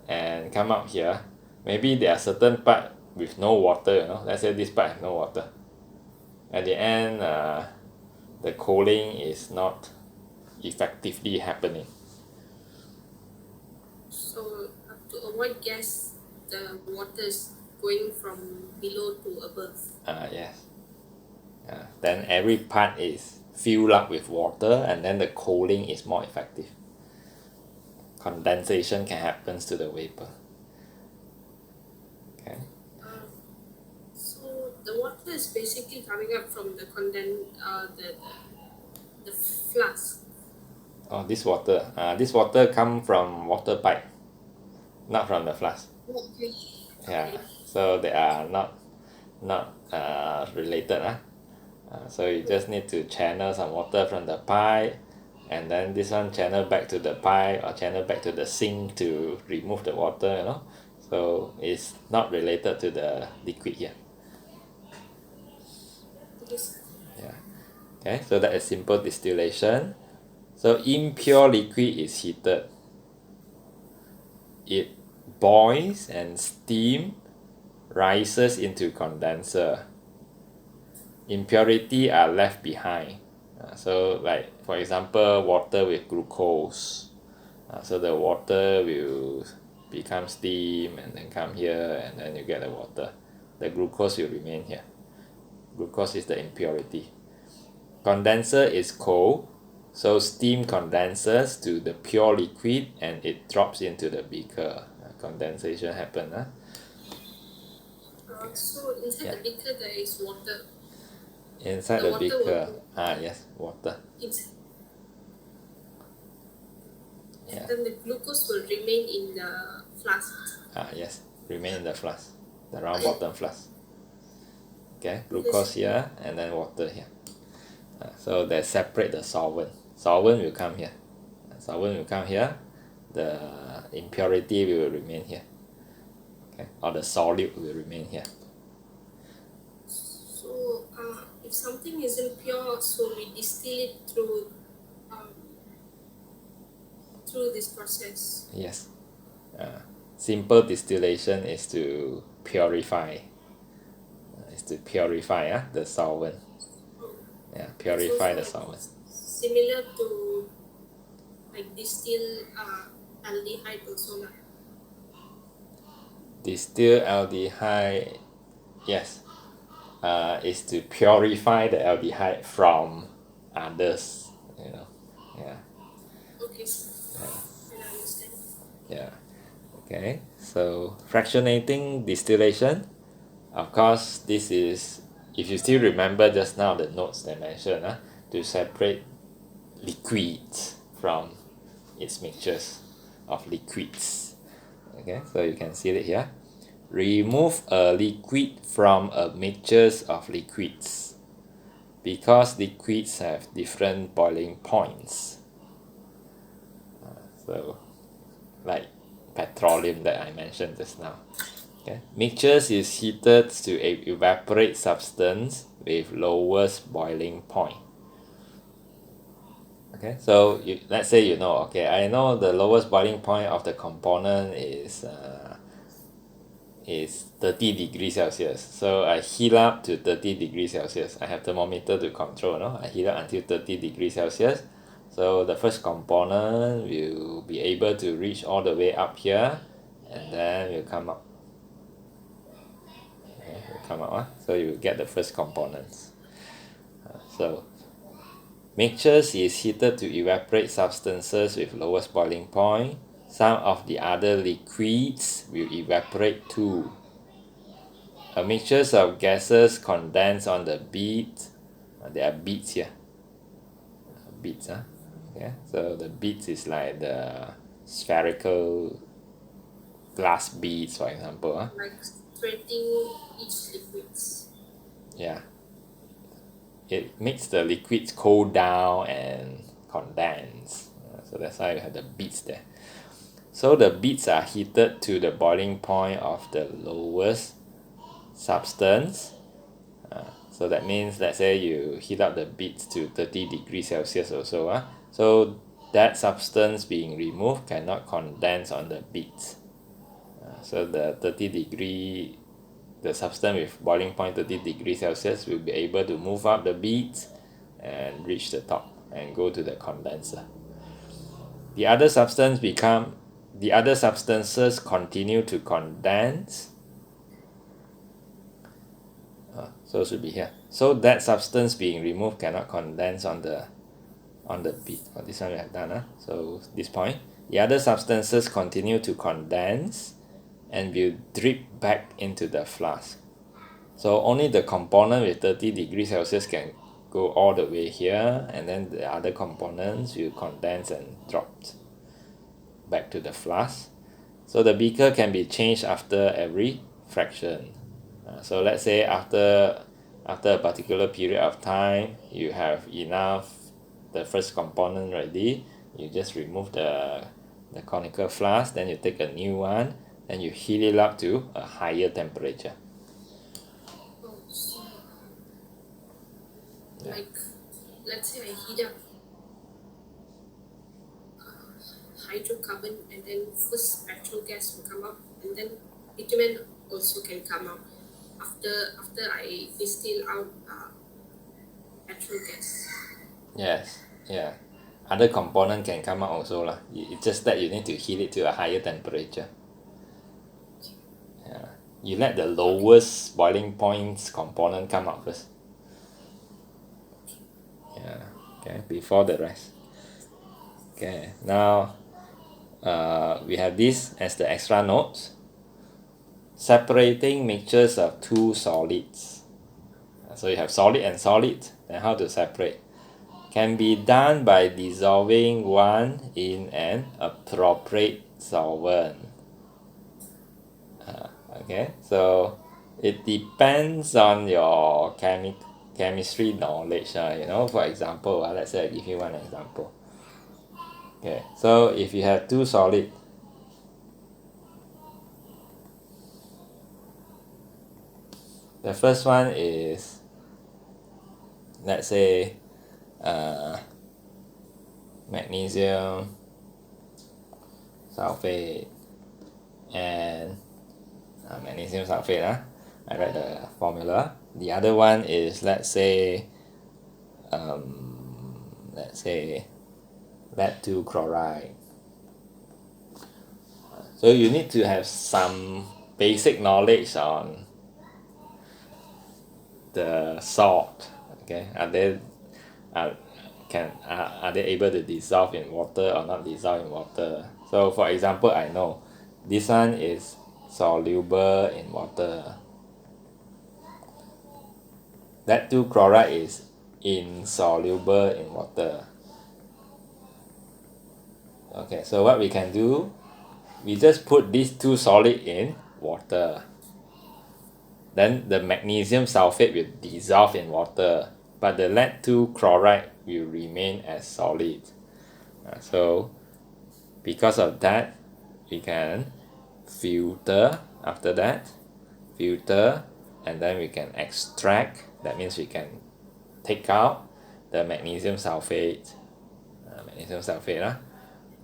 and come out here, maybe there are certain part with no water, let's say this part has no water. At the end, the cooling is not effectively happening. So to avoid gas, the water is going from below to above. Yes. Then every part is filled up with water, and then the cooling is more effective. Condensation can happen to the vapor. Okay. So the water is basically coming up from the flask. Oh, this water come from water pipe, not from the flask. Okay. Yeah. So they are not related. So you just need to channel some water from the pipe, and then this one channel back to the pipe or channel back to the sink to remove the water. So it's not related to the liquid here. Yes. Yeah. Okay, so that is simple distillation. So impure liquid is heated. It boils and steam rises into condenser. Impurity are left behind. So like for example, water with glucose. So the water will become steam and then come here, and then you get the water. The glucose will remain here. Glucose is the impurity. Condenser is cold, so steam condenses to the pure liquid and it drops into the beaker. Condensation happen. So inside the beaker there is water. Inside the beaker, yes, water. Inside. Yeah. Then the glucose will remain in the flask. Yes, remain in the flask, the round bottom flask. Okay, glucose here and then water here. So they separate the solvent. Solvent will come here. The impurity will remain here. Okay, or the solute will remain here. So if something isn't pure, so we distill it through this process. Yes. Simple distillation is to purify. The solvent. Yeah, purify the So solvent. similar to like distill aldehyde also lah. Distill aldehyde, yes, is to purify the aldehyde from others, you know. Yeah, Okay, I understand. yeah. Okay, so fractionating distillation, of course, this is, if you still remember just now the notes they mentioned, to separate liquids from its mixtures of liquids. Okay, so you can see it here. Remove a liquid from a mixtures of liquids because liquids have different boiling points. So, like petroleum that I mentioned just now. Okay. Mixtures is heated to evaporate substance with lowest boiling point. Okay, so let's say you know, okay, I know the lowest boiling point of the component is 30 degrees Celsius. So I heat up to 30 degrees Celsius. I have thermometer to control, no? I heat up until 30 degrees Celsius. So the first component will be able to reach all the way up here and then will come up. Okay, will come up. So you get the first components. So mixtures is heated to evaporate substances with lowest boiling point. Some of the other liquids will evaporate too. A mixture of gases condense on the bead. There are beads here. Beads, huh? Okay, so the beads is like the spherical glass beads, for example. Like spreading each liquids. Yeah. It makes the liquids cool down and condense. So that's why you have the beads there. So the beads are heated to the boiling point of the lowest substance. So that means, let's say you heat up the beads to 30 degrees Celsius or so. So that substance being removed cannot condense on the beads. So the 30 degree, the substance with boiling point 30 degrees Celsius will be able to move up the beads and reach the top and go to the condenser. The other substances continue to condense. So it should be here. So that substance being removed cannot condense on the bead. This one we have done. So this point, the other substances continue to condense and will drip back into the flask. So only the component with 30 degrees Celsius can go all the way here, and then the other components will condense and dropped back to the flask. So the beaker can be changed after every fraction. So let's say after a particular period of time, you have enough the first component ready, you just remove the conical flask, then you take a new one, and you heat it up to a higher temperature. Oh, so like let's say I heat up hydrocarbon and then first petrol gas will come out and then bitumen also can come out after I distill out petrol gas. Yes, yeah. Other component can come out also lah. It's just that you need to heat it to a higher temperature. Yeah. You let the lowest boiling points component come out first. Yeah. Okay. Before the rest. Okay. Now, we have this as the extra notes. Separating mixtures of two solids. So you have solid and solid. Then how to separate? Can be done by dissolving one in an appropriate solvent. Okay, so it depends on your chemistry knowledge. For example, let's say I give you one example. Okay, so if you have two solid, the first one is, let's say, magnesium sulfate and magnesium sulfate. I write the formula. The other one is, let's say, let's say lead 2 chloride. So you need to have some basic knowledge on the salt. Okay, are they able to dissolve in water or not dissolve in water? So for example, I know this one is soluble in water. Lead 2 chloride is insoluble in water. Okay, so what we can do, we just put these two solid in water. Then the magnesium sulfate will dissolve in water, but the lead 2 chloride will remain as solid. So because of that, we can filter after that, filter, and then we can extract. That means we can take out the magnesium sulfate.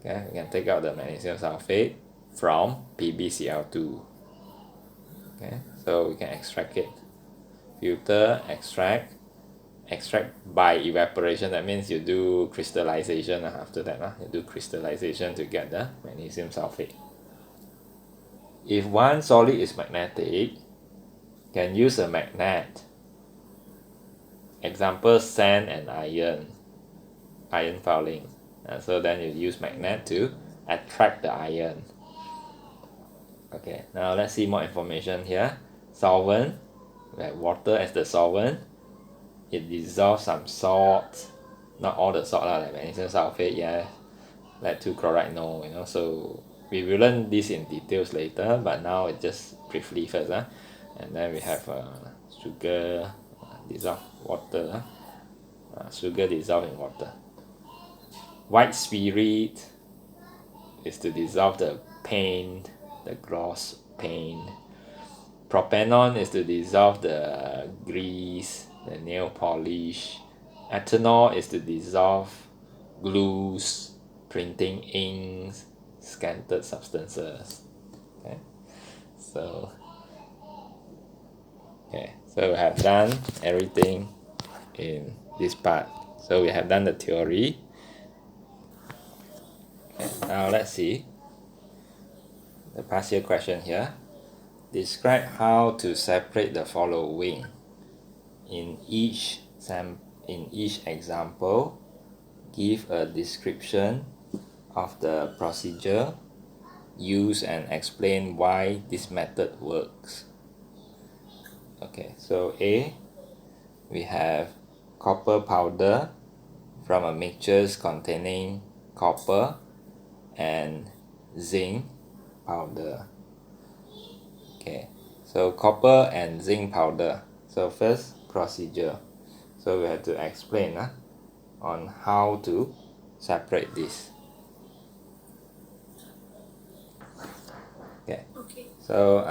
Okay, we can take out the magnesium sulfate from PbCl2. Okay, so we can extract it. Filter, extract by evaporation. That means you do crystallization after that. You do crystallization to get the magnesium sulfate. If one solid is magnetic, can use a magnet. Example, sand and iron fouling. So then you use magnet to attract the iron. Okay, now let's see more information here. Solvent, we have water as the solvent. It dissolves some salt, not all the salt like magnesium sulfate, yeah. Lead 2 chloride, no, so we will learn this in details later, but now it's just briefly first. And then we have sugar dissolve water. Sugar dissolved in water. White spirit is to dissolve the paint, the gloss paint. Propanol is to dissolve the grease, the nail polish. Ethanol is to dissolve glues, printing inks, scanted substances. Okay, so we have done everything in this part. So we have done the theory. Okay, now let's see the past year question here. Describe how to separate the following. In each example, give a description of the procedure used and explain why this method works. Okay, so A, we have copper powder from a mixtures containing copper and zinc powder. Okay, so copper and zinc powder. So first, procedure. So we have to explain on how to separate this. Okay. So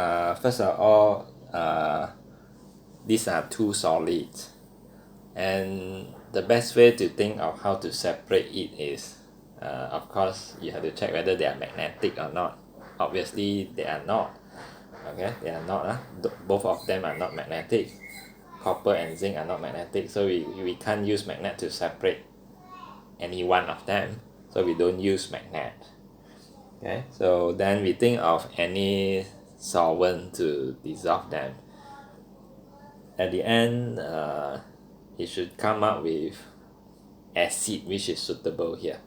first of all, these are two solids, and the best way to think of how to separate it is, of course, you have to check whether they are magnetic or not. Obviously, they are not. Okay, they are not. Both of them are not magnetic. Copper and zinc are not magnetic, so we can't use magnet to separate any one of them. So we don't use magnet. Okay, so then we think of any solvent to dissolve them. At the end, it should come up with acid, which is suitable here.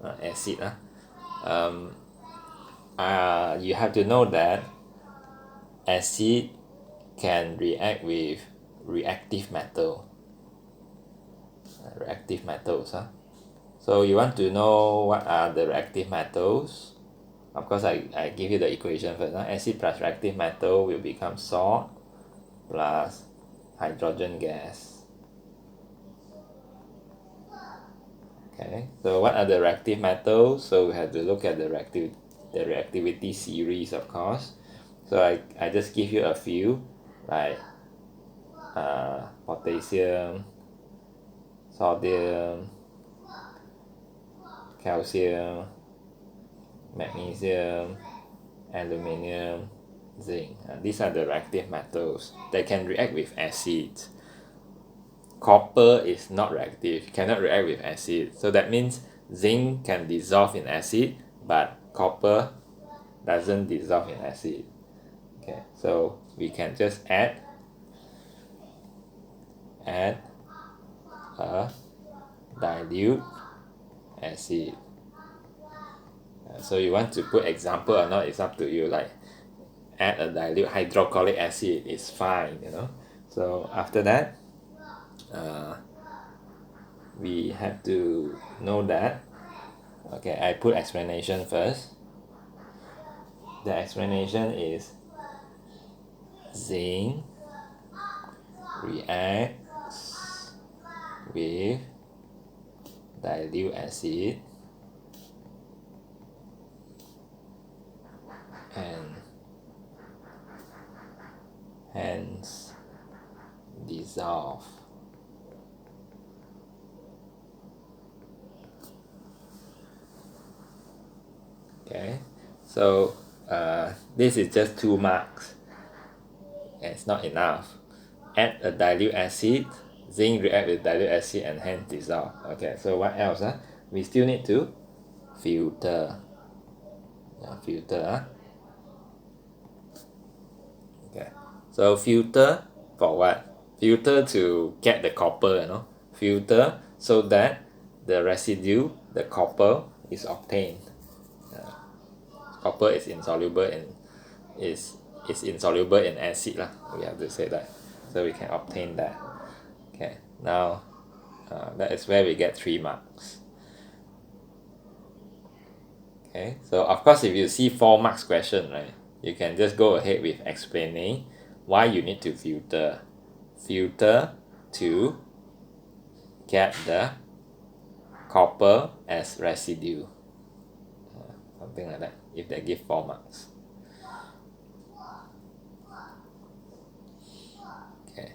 Acid. You have to know that acid can react with reactive metals. So you want to know what are the reactive metals? Of course, I give you the equation first. Acid plus reactive metal will become salt plus hydrogen gas. Okay, so what are the reactive metals? So we have to look at the reactivity series, of course. So I just give you a few, like potassium, sodium, calcium, magnesium, aluminium, zinc. These are the reactive metals that can react with acids. copper is not reactive, cannot react with acid. So that means zinc can dissolve in acid, but copper doesn't dissolve in acid. Okay, so we can just add a dilute acid. So you want to put example or not, it's up to you. Like add a dilute hydrochloric acid is fine, you know. So after that, we have to know that. Okay, I put explanation first. The explanation is zinc reacts with dilute acid and hence dissolve. Okay, so this is just 2 marks. It's not enough. Add a dilute acid, zinc react with dilute acid and hence dissolve. Okay, so what else? We still need to filter. Filter. Okay, so filter for what? Filter to get the copper, you know. Filter so that the residue, the copper, is obtained. Copper is insoluble in acid lah. We have to say that, so we can obtain that. Okay, now that is where we get 3 marks. Okay, so of course if you see 4 marks question, right, you can just go ahead with explaining why you need to filter to get the copper as residue, something like that, if they give 4 marks. Okay,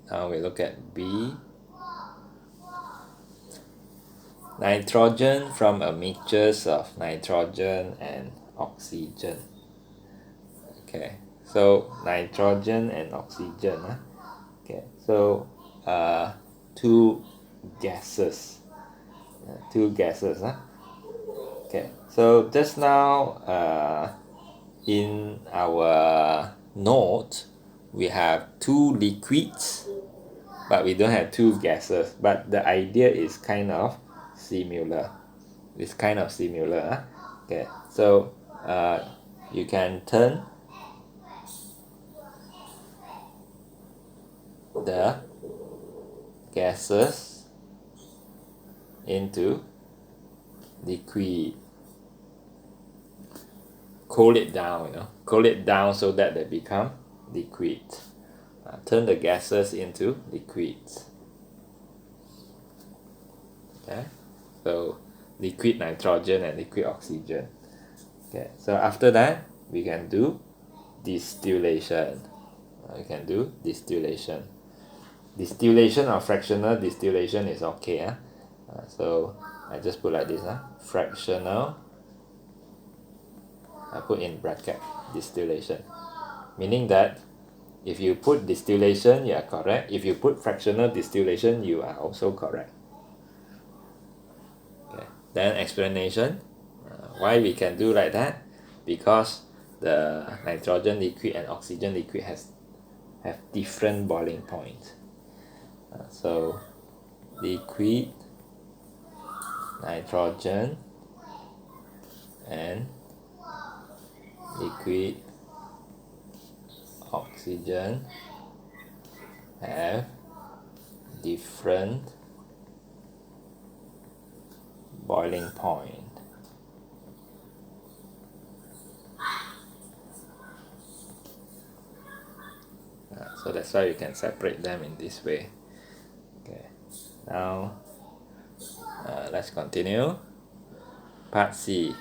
now we look at B. Nitrogen from a mixture of nitrogen and oxygen. Okay, so nitrogen and oxygen. Okay, so 2 gases. Okay, so just now in our note we have 2 liquids, but we don't have 2 gases, but the idea is kind of similar. Okay, so you can turn the gases into liquid, cool it down so that they become liquid. Turn the gases into liquids. Okay, so liquid nitrogen and liquid oxygen. Okay, so after that we can do distillation. Distillation or fractional distillation is okay. So I just put like this. Fractional, I put in bracket, distillation, meaning that if you put distillation, you are correct. If you put fractional distillation, you are also correct. Okay, then explanation, why we can do like that, because the nitrogen liquid and oxygen liquid have different boiling points. So liquid nitrogen and liquid oxygen have different boiling point. So that's why you can separate them in this way. Okay, now let's continue. Part C.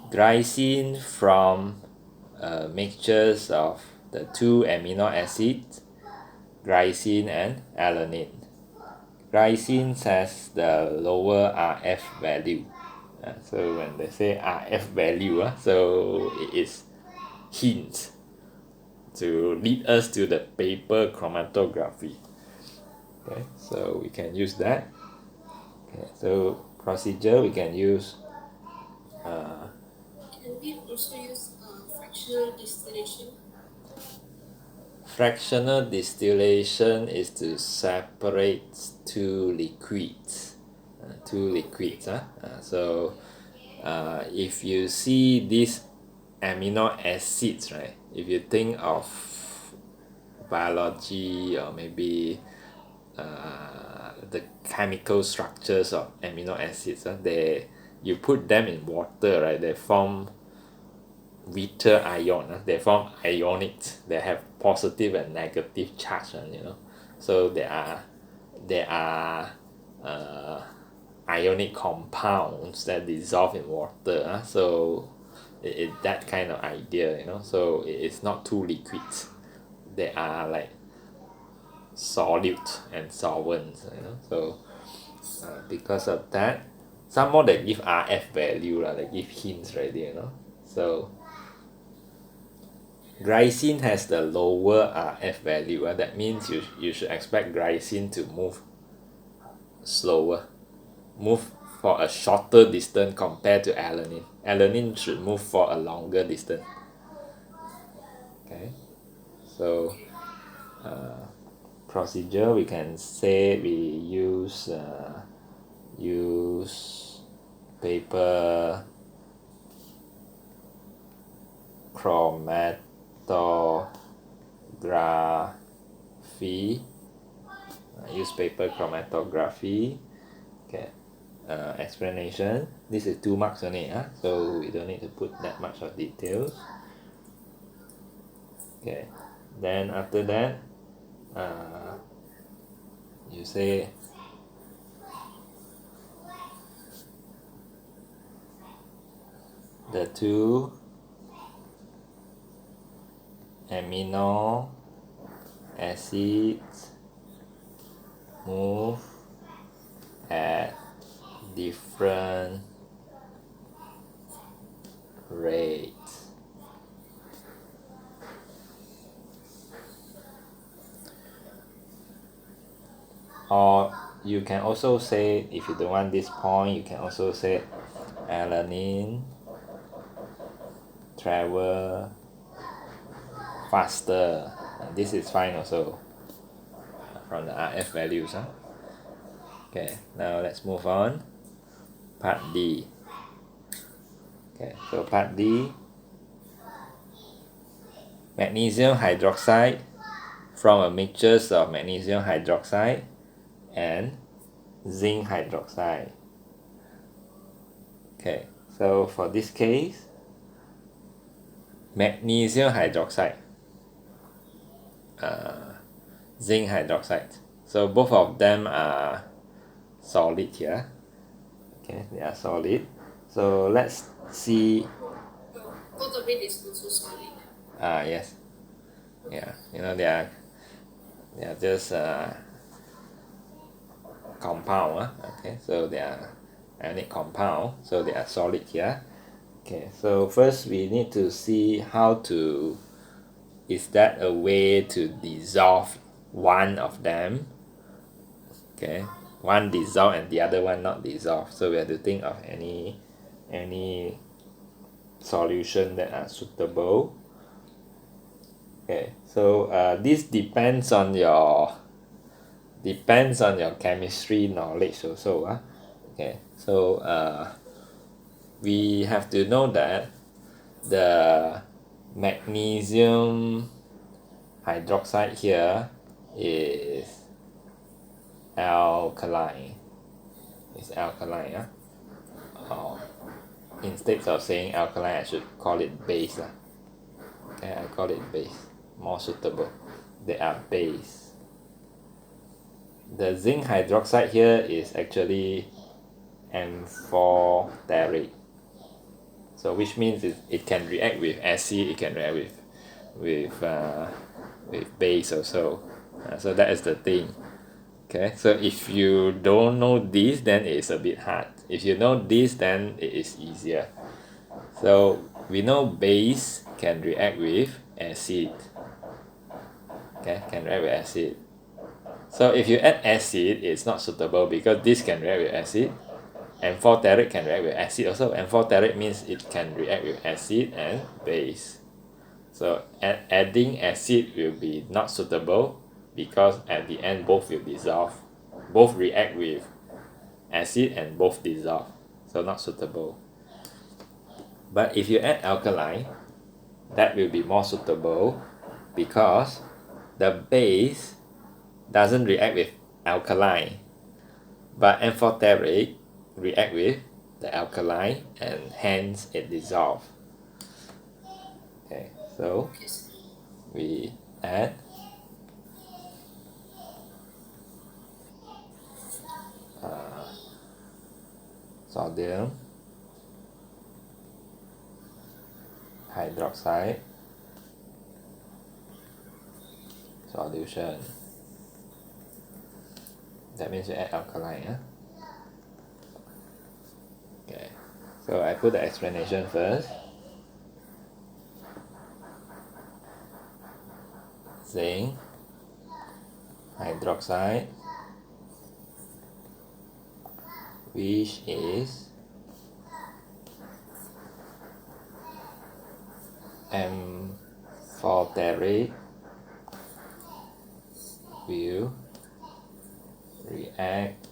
Glycine from mixtures of the 2 amino acids, glycine and alanine. Glycine has the lower RF value. So when they say RF value, so it is hint. to lead us to the paper chromatography. Okay, so we can use that. Okay, so procedure we can use Can we also use fractional distillation? fractional distillation is to separate two liquids. So if you see these amino acids, right? If you think of biology or maybe the chemical structures of amino acids, you put them in water, right? They form weaker ion. They form ionics. They have positive and negative charge, so they are ionic compounds that dissolve in water. So it that kind of idea, so it's not two liquids. They are like solute and solvents, so because of that, some more they give RF value, they give hints already, so glycine has the lower RF value. That means you should expect glycine to move slower, move for a shorter distance compared to alanine. Alanine should move for a longer distance. Okay, so procedure we can say we use paper chromatography. Use paper chromatography. Okay, explanation. This is 2 marks only, so we don't need to put that much of details. Okay, then after that, you say the two amino acids move at different rates. Or you can also say, if you don't want this point, you can also say alanine travel faster. This is fine also from the RF values. Okay, now let's move on. Part D. Okay, so part D, magnesium hydroxide from a mixture of magnesium hydroxide and zinc hydroxide. Okay, so for this case, magnesium hydroxide, zinc hydroxide. So both of them are solid here. Okay, they are solid. So let's see. Both of it is also solid. Yes. Yeah, they are just compound. Okay, so they are ionic compound, so they are solid here. Okay, so first we need to see is that a way to dissolve one of them. Okay, one dissolve and the other one not dissolve, so we have to think of any solution that are suitable. Okay, so this depends on your chemistry knowledge also. Okay, so we have to know that the magnesium hydroxide here is alkaline. It's alkaline. Or instead of saying alkaline, I should call it base. Okay, I call it base, more suitable. They are base. The zinc hydroxide here is actually amphoteric. So which means it can react with acid, it can react with base also. So that is the thing. Okay, so if you don't know this, then it's a bit hard. If you know this, then it is easier. So we know base can react with acid. Okay, can react with acid. So if you add acid, it's not suitable because this can react with acid. Amphoteric can react with acid also. Amphoteric means it can react with acid and base. So adding acid will be not suitable because at the end both will dissolve. Both react with acid and both dissolve. So not suitable. But if you add alkaline, that will be more suitable because the base doesn't react with alkaline, but amphoteric react with the alkaline and hence it dissolves. Okay, so Okay, sir. we add sodium hydroxide solution. That means we add alkaline. Huh? Okay, so I put the explanation first. Zinc hydroxide, which is amphoteric, will react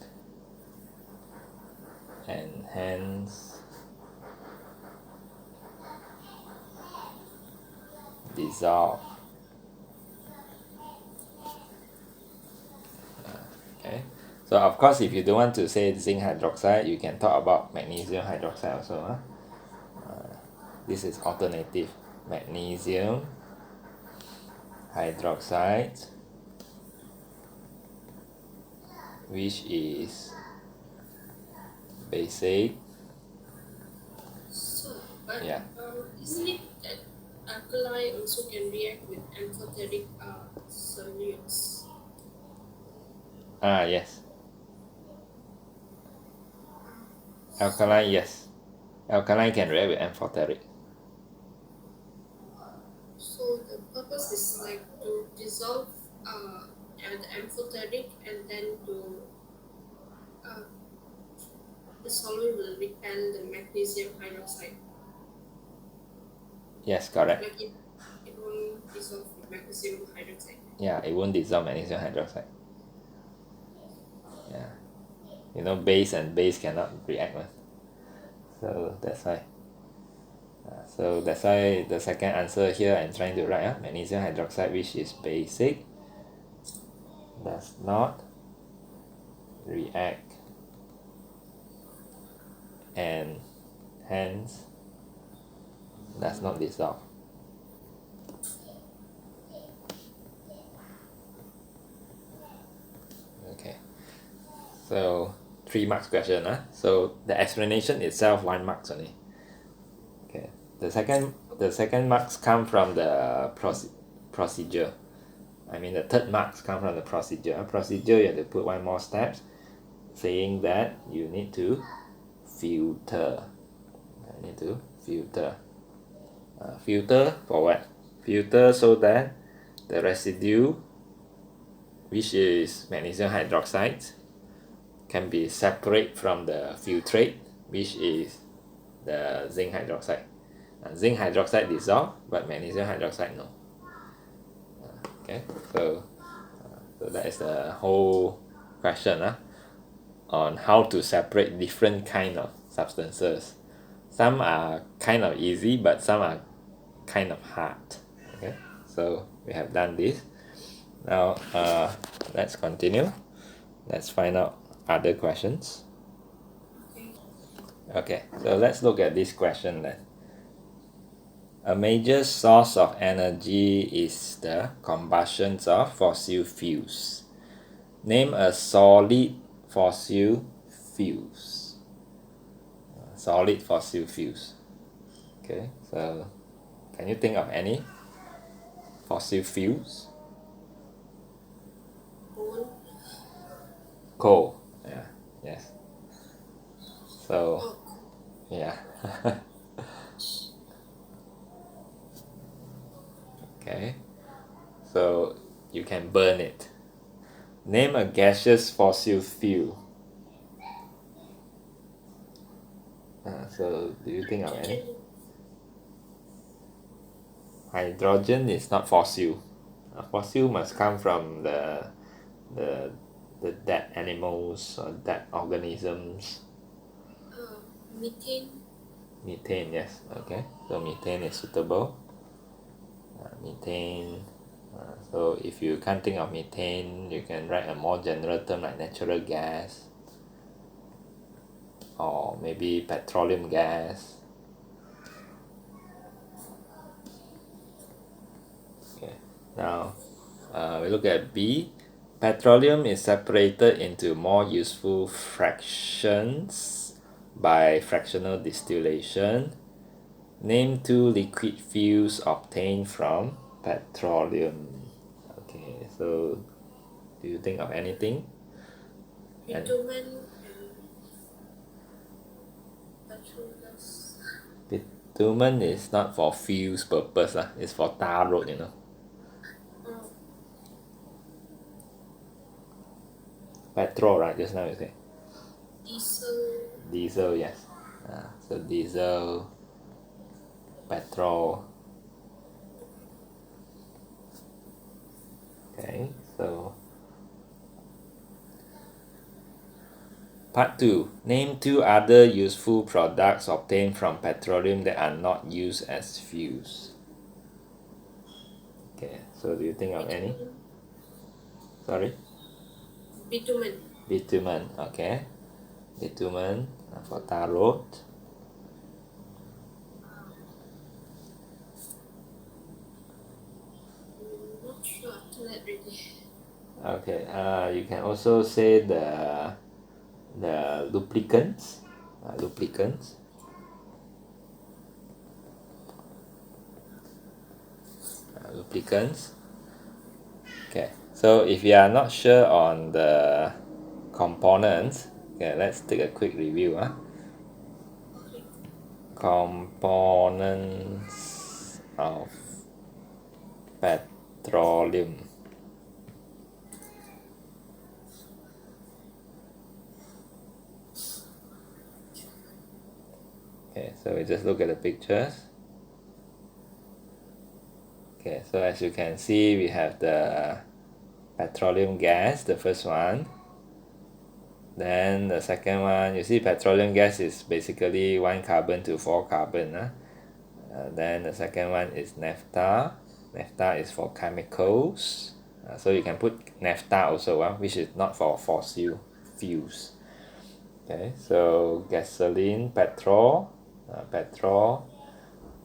and hence dissolve. Okay, so of course if you don't want to say zinc hydroxide, you can talk about magnesium hydroxide also. Huh? This is alternative. Magnesium hydroxide, which is basic. So, but Yeah. isn't it that alkali also can react with amphoteric solutes? Yes. Alkaline, yes. Alkaline can react with amphoteric. So the purpose is like to dissolve the amphoteric and then to uh, the solvent will repel the magnesium hydroxide. Yes, correct. Like it won't dissolve with magnesium hydroxide. Yeah, it won't dissolve magnesium hydroxide. Yeah. You know, base and base cannot react. Right? So that's why. So that's why the second answer here I'm trying to write magnesium hydroxide, which is basic, does not react and hence does not dissolve. Okay, so 3 marks question. So the explanation itself 1 marks only. Okay, the second marks come from the procedure. I mean the third marks come from the procedure. Procedure, you have to put 1 more steps saying that you need to filter. I need to filter. Filter for what? Filter so that the residue, which is magnesium hydroxide, can be separate from the filtrate, which is the zinc hydroxide. Zinc hydroxide dissolve, but magnesium hydroxide no. Okay, so that is the whole question on how to separate different kind of substances. Some are kind of easy, but some are kind of hard. Okay, so we have done this. Now let's continue. Let's find out other questions. Okay, so let's look at this question then. A major source of energy is the combustion of fossil fuels. Name a solid fossil fuels. Solid fossil fuels. Okay, so can you think of any fossil fuels? Coal. Yeah. Yes. So yeah. Okay. So you can burn it. Name a gaseous fossil fuel. So do you think of any? Hydrogen is not fossil. Fossil must come from the dead animals or dead organisms. Methane. Methane, yes. Okay, so methane is suitable. Methane. So if you can't think of methane, you can write a more general term like natural gas, or maybe petroleum gas. Okay, now we look at B. Petroleum is separated into more useful fractions by fractional distillation. Name 2 liquid fuels obtained from petroleum. Okay, so do you think of anything? Bitumen and petrol gas. Bitumen is not for fuels purpose, it's for tar road, you know. Petrol, right? Just now you say. Diesel. Diesel, yes. So diesel, petrol. Okay, so part 2. Name 2 other useful products obtained from petroleum that are not used as fuels. Okay, so do you think of any? Sorry? Bitumen. Bitumen, okay. Bitumen for tar road. Not sure after that really. Okay, you can also say the lubricants. Lubricants. Lubricants. Okay, so if you are not sure on the components, okay, let's take a quick review. Components of petroleum. Okay, so we just look at the pictures. Okay, so as you can see, we have the petroleum gas, the first one. Then the second one, you see petroleum gas is basically 1 carbon to 4 carbon. Then the second one is naphtha. Naphtha is for chemicals. So you can put naphtha also, which is not for fossil fuels. Okay, so gasoline, petrol.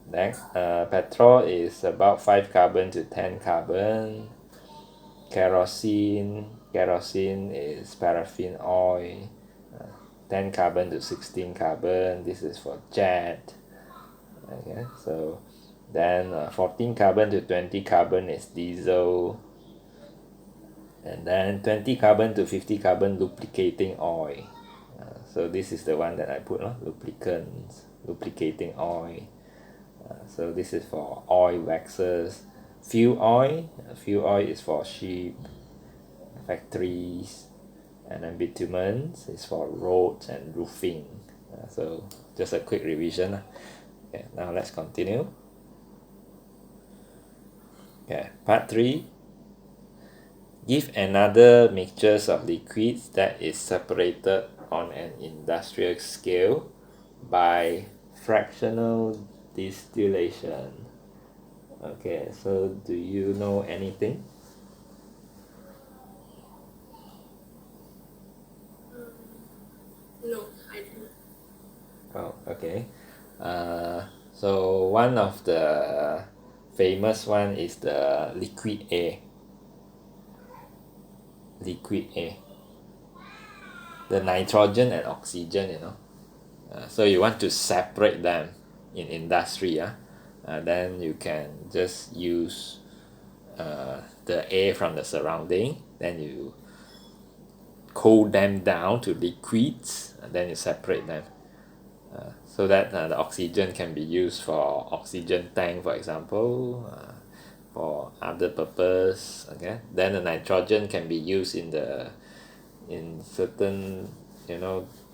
Next, petrol is about 5 carbon to 10 carbon. Kerosene is paraffin oil, 10 carbon to 16 carbon. This is for jet. Okay, so then 14 carbon to 20 carbon is diesel, and then 20 carbon to 50 carbon lubricating oil. So this is the one that I put, lubricants, lubricating oil. So this is for oil waxes. Fuel oil is for ship, factories, and then bitumen is for roads and roofing. So just a quick revision. Okay, now let's continue. Okay, part 3. Give another mixtures of liquids that is separated on an industrial scale by fractional distillation. Okay, so do you know anything? No, I don't. Oh, okay. So one of the famous one is the liquid air. Liquid air. The nitrogen and oxygen, so you want to separate them in industry, then you can just use the air from the surrounding, then you cool them down to liquids, and then you separate them, so that the oxygen can be used for oxygen tank, for example, for other purpose. Okay, then the nitrogen can be used in certain,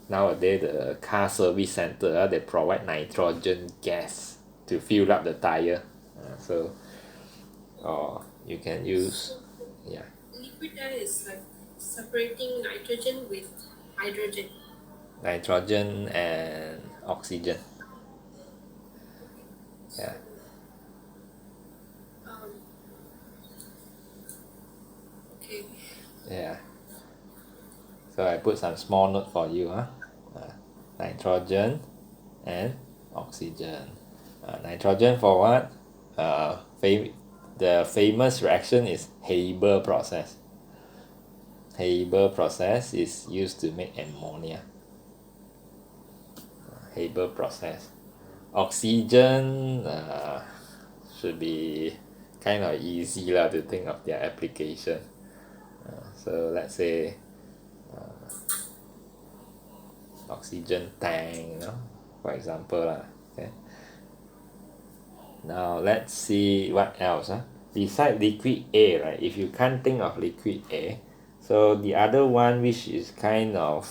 nowadays the car service center, they provide nitrogen gas to fill up the tire, so or you can use, So yeah, liquid air is like separating nitrogen with hydrogen. nitrogen and oxygen. Yeah. So um, okay. Yeah, so I put some small note for you, nitrogen and oxygen. Nitrogen for what? The famous reaction is Haber process. Haber process is used to make ammonia. Haber process. Oxygen should be kind of easy lah to think of their application. So let's say oxygen tank, for example lah. Okay. Now let's see what else. Beside liquid A, right? If you can't think of liquid A, so the other one which is kind of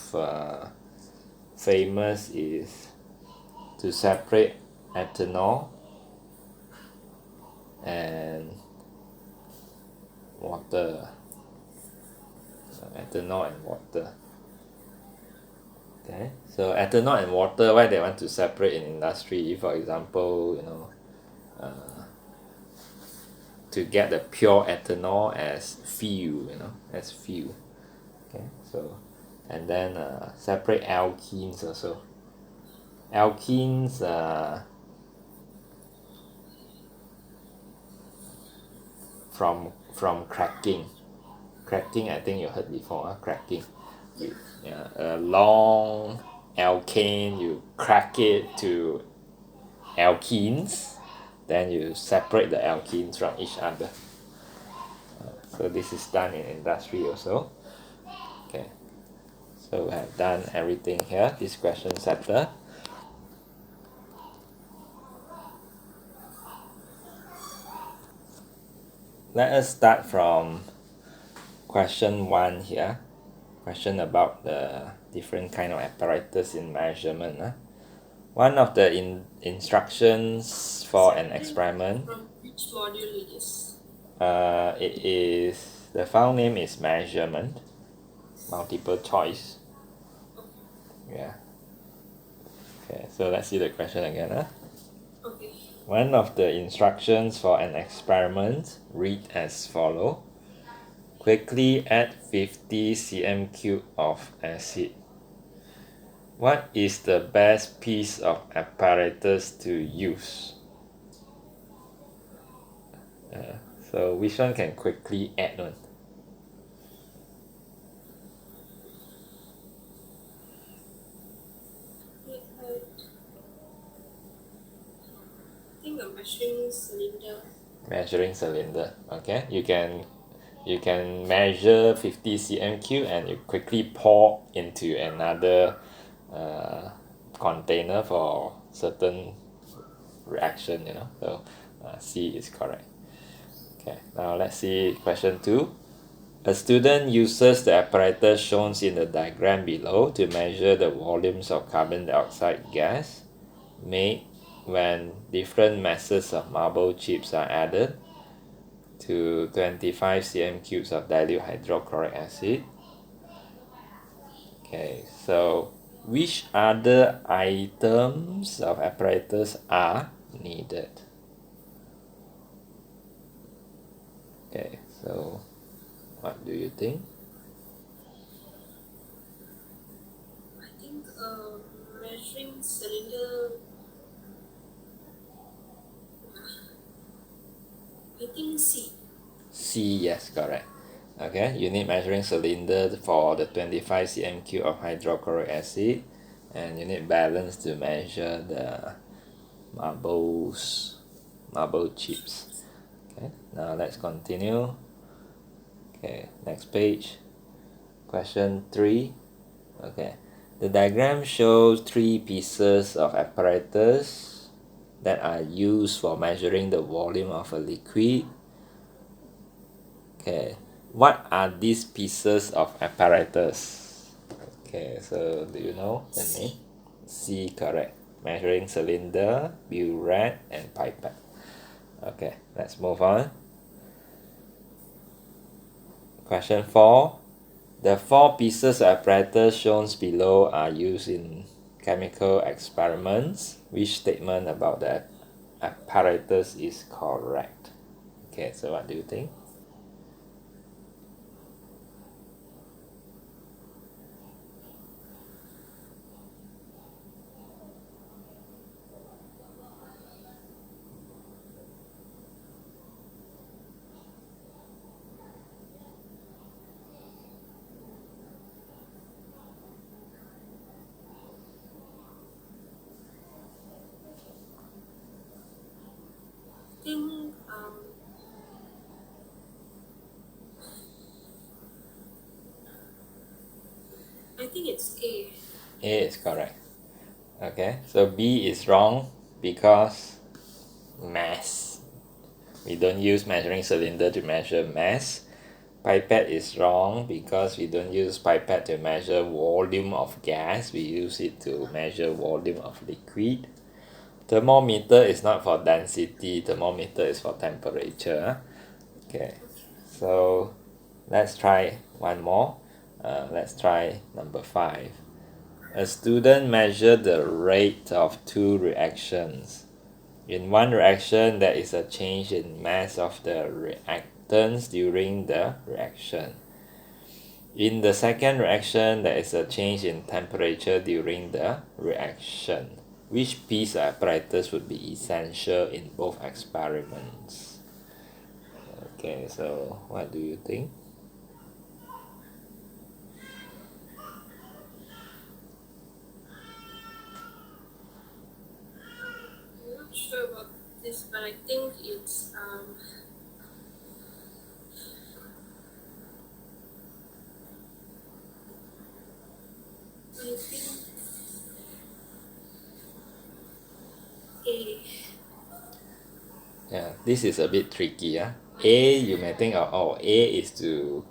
famous is to separate ethanol and water. Ethanol and water. Okay, so ethanol and water, why they want to separate in industry? For example, to get the pure ethanol as fuel, as fuel. Okay, so and then separate alkenes also. Alkenes from cracking. Cracking, I think you heard before, cracking. Yeah, a long alkane, you crack it to alkenes, then you separate the alkenes from each other. So this is done in industry also. Okay, so we have done everything here, this question setter. Let us start from question 1 here. Question about the different kind of apparatus in measurement. One of the instructions for an experiment, From which module it is? it is, the file name is measurement, multiple choice. Yeah. Okay, so let's see the question again. Okay. One of the instructions for an experiment read as follow. Quickly add 50 cm³ of acid. What is the best piece of apparatus to use? So which one can quickly add one? I think a measuring cylinder. Measuring cylinder. Okay, you can measure 50 cm³ and you quickly pour into another container for certain reaction, so C is correct. Okay, now let's see question 2. A student uses the apparatus shown in the diagram below to measure the volumes of carbon dioxide gas made when different masses of marble chips are added to 25 cm³ of dilute hydrochloric acid. Okay, so which other items of apparatus are needed? Okay, so what do you think? I think measuring cylinder. I think C. C, yes, correct. Okay, you need measuring cylinder for the 25 cm³ of hydrochloric acid, and you need balance to measure the marble chips. Okay, now let's continue. Okay, next page. Question 3. Okay, the diagram shows 3 pieces of apparatus that are used for measuring the volume of a liquid Okay, what are these pieces of apparatus? Okay, so do you know the name? C, correct. Measuring cylinder, burette, and pipette. Okay, let's move on. Question 4. The 4 pieces of apparatus shown below are used in chemical experiments. Which statement about the apparatus is correct? Okay, so what do you think? think I think it's A. A is correct. Okay, so B is wrong because mass. We don't use measuring cylinder to measure mass. Pipette is wrong because we don't use pipette to measure volume of gas. We use it to measure volume of liquid. Thermometer is not for density. Thermometer is for temperature. Okay, so let's try one more. Let's try number 5. A student measured the rate of 2 reactions. In one reaction, there is a change in mass of the reactants during the reaction. In the second reaction, there is a change in temperature during the reaction. Which piece of apparatus would be essential in both experiments? Okay, so what do you think? I'm not sure about this, but I think it's I think A. Yeah, this is a bit tricky. A, you may think of, oh, A is to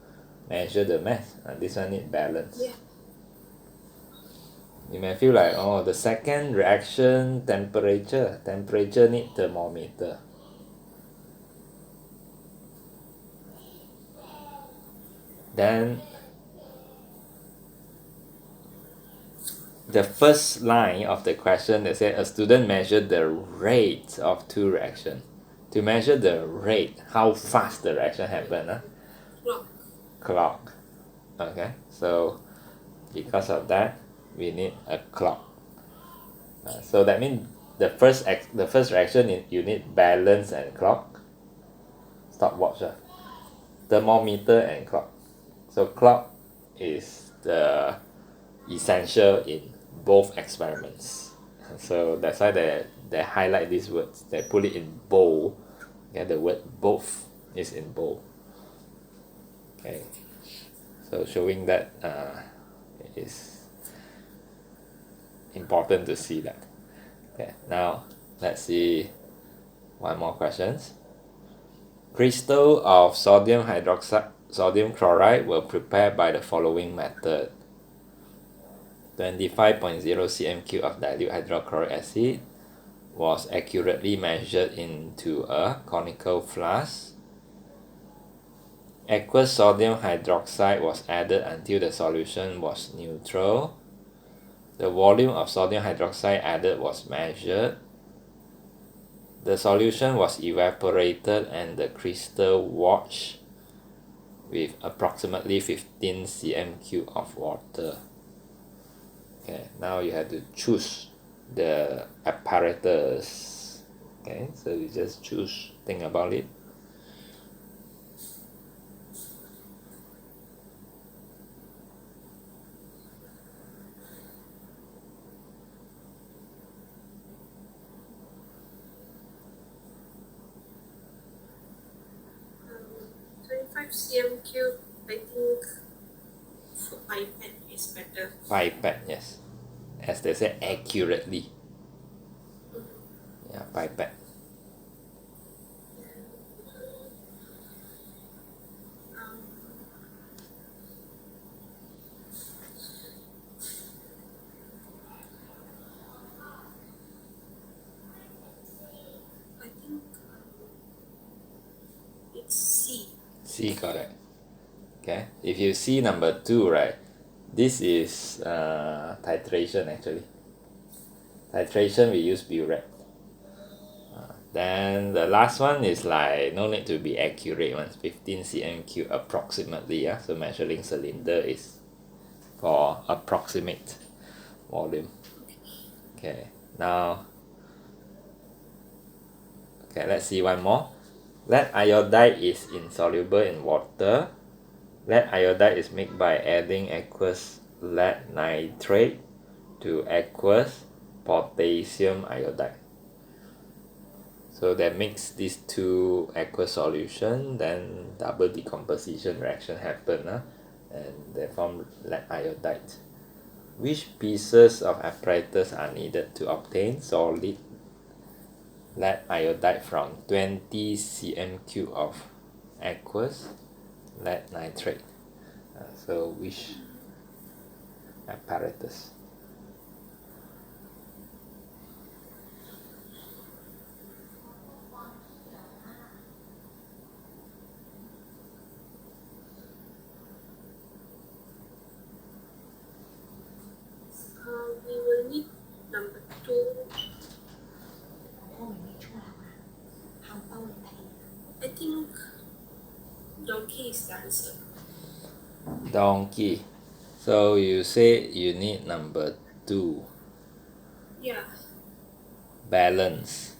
measure the mass. This one need balance. Yeah. You may feel like, oh, the second reaction temperature need thermometer. Then the first line of the question, they say a student measured the rate of 2 reactions. To measure the rate, how fast the reaction happen, Clock. clock. Okay, so because of that, we need a clock. So that means the first reaction you need balance and clock, stopwatch, thermometer and clock. So clock is the essential in both experiments. So that's why they highlight these words. They put it in bold. Okay, the word both is in bold. Okay, so showing that it is important to see that. Okay, now let's see one more questions. Crystal of sodium hydroxide, sodium chloride were prepared by the following method. 25.0 cm³ of dilute hydrochloric acid was accurately measured into a conical flask. Aqueous sodium hydroxide was added until the solution was neutral. The volume of sodium hydroxide added was measured. The solution was evaporated and the crystal washed with approximately 15 cm³ of water. Okay, now you have to choose the apparatus. Okay, so you just choose, think about it. Um, 25 cm³. I think for pipette is better. Pipette, yes. As they say, accurately. Yeah, pipette. C correct. Okay, if you see number 2, right, this is titration actually. Titration we use burette. Then the last one is like no need to be accurate one, 15 cm3 approximately. Yeah, so measuring cylinder is for approximate volume. Okay, now let's see one more. Lead iodide is insoluble in water. Lead iodide is made by adding aqueous lead nitrate to aqueous potassium iodide. So that makes these two aqueous solution, then double decomposition reaction happen, and they form lead iodide. Which pieces of apparatus are needed to obtain solid lead iodide from 20 cm3 of aqueous lead nitrate? So which apparatus? We will need number 2. I think donkey is the answer. Donkey. So you say you need number 2. Yeah. Balance.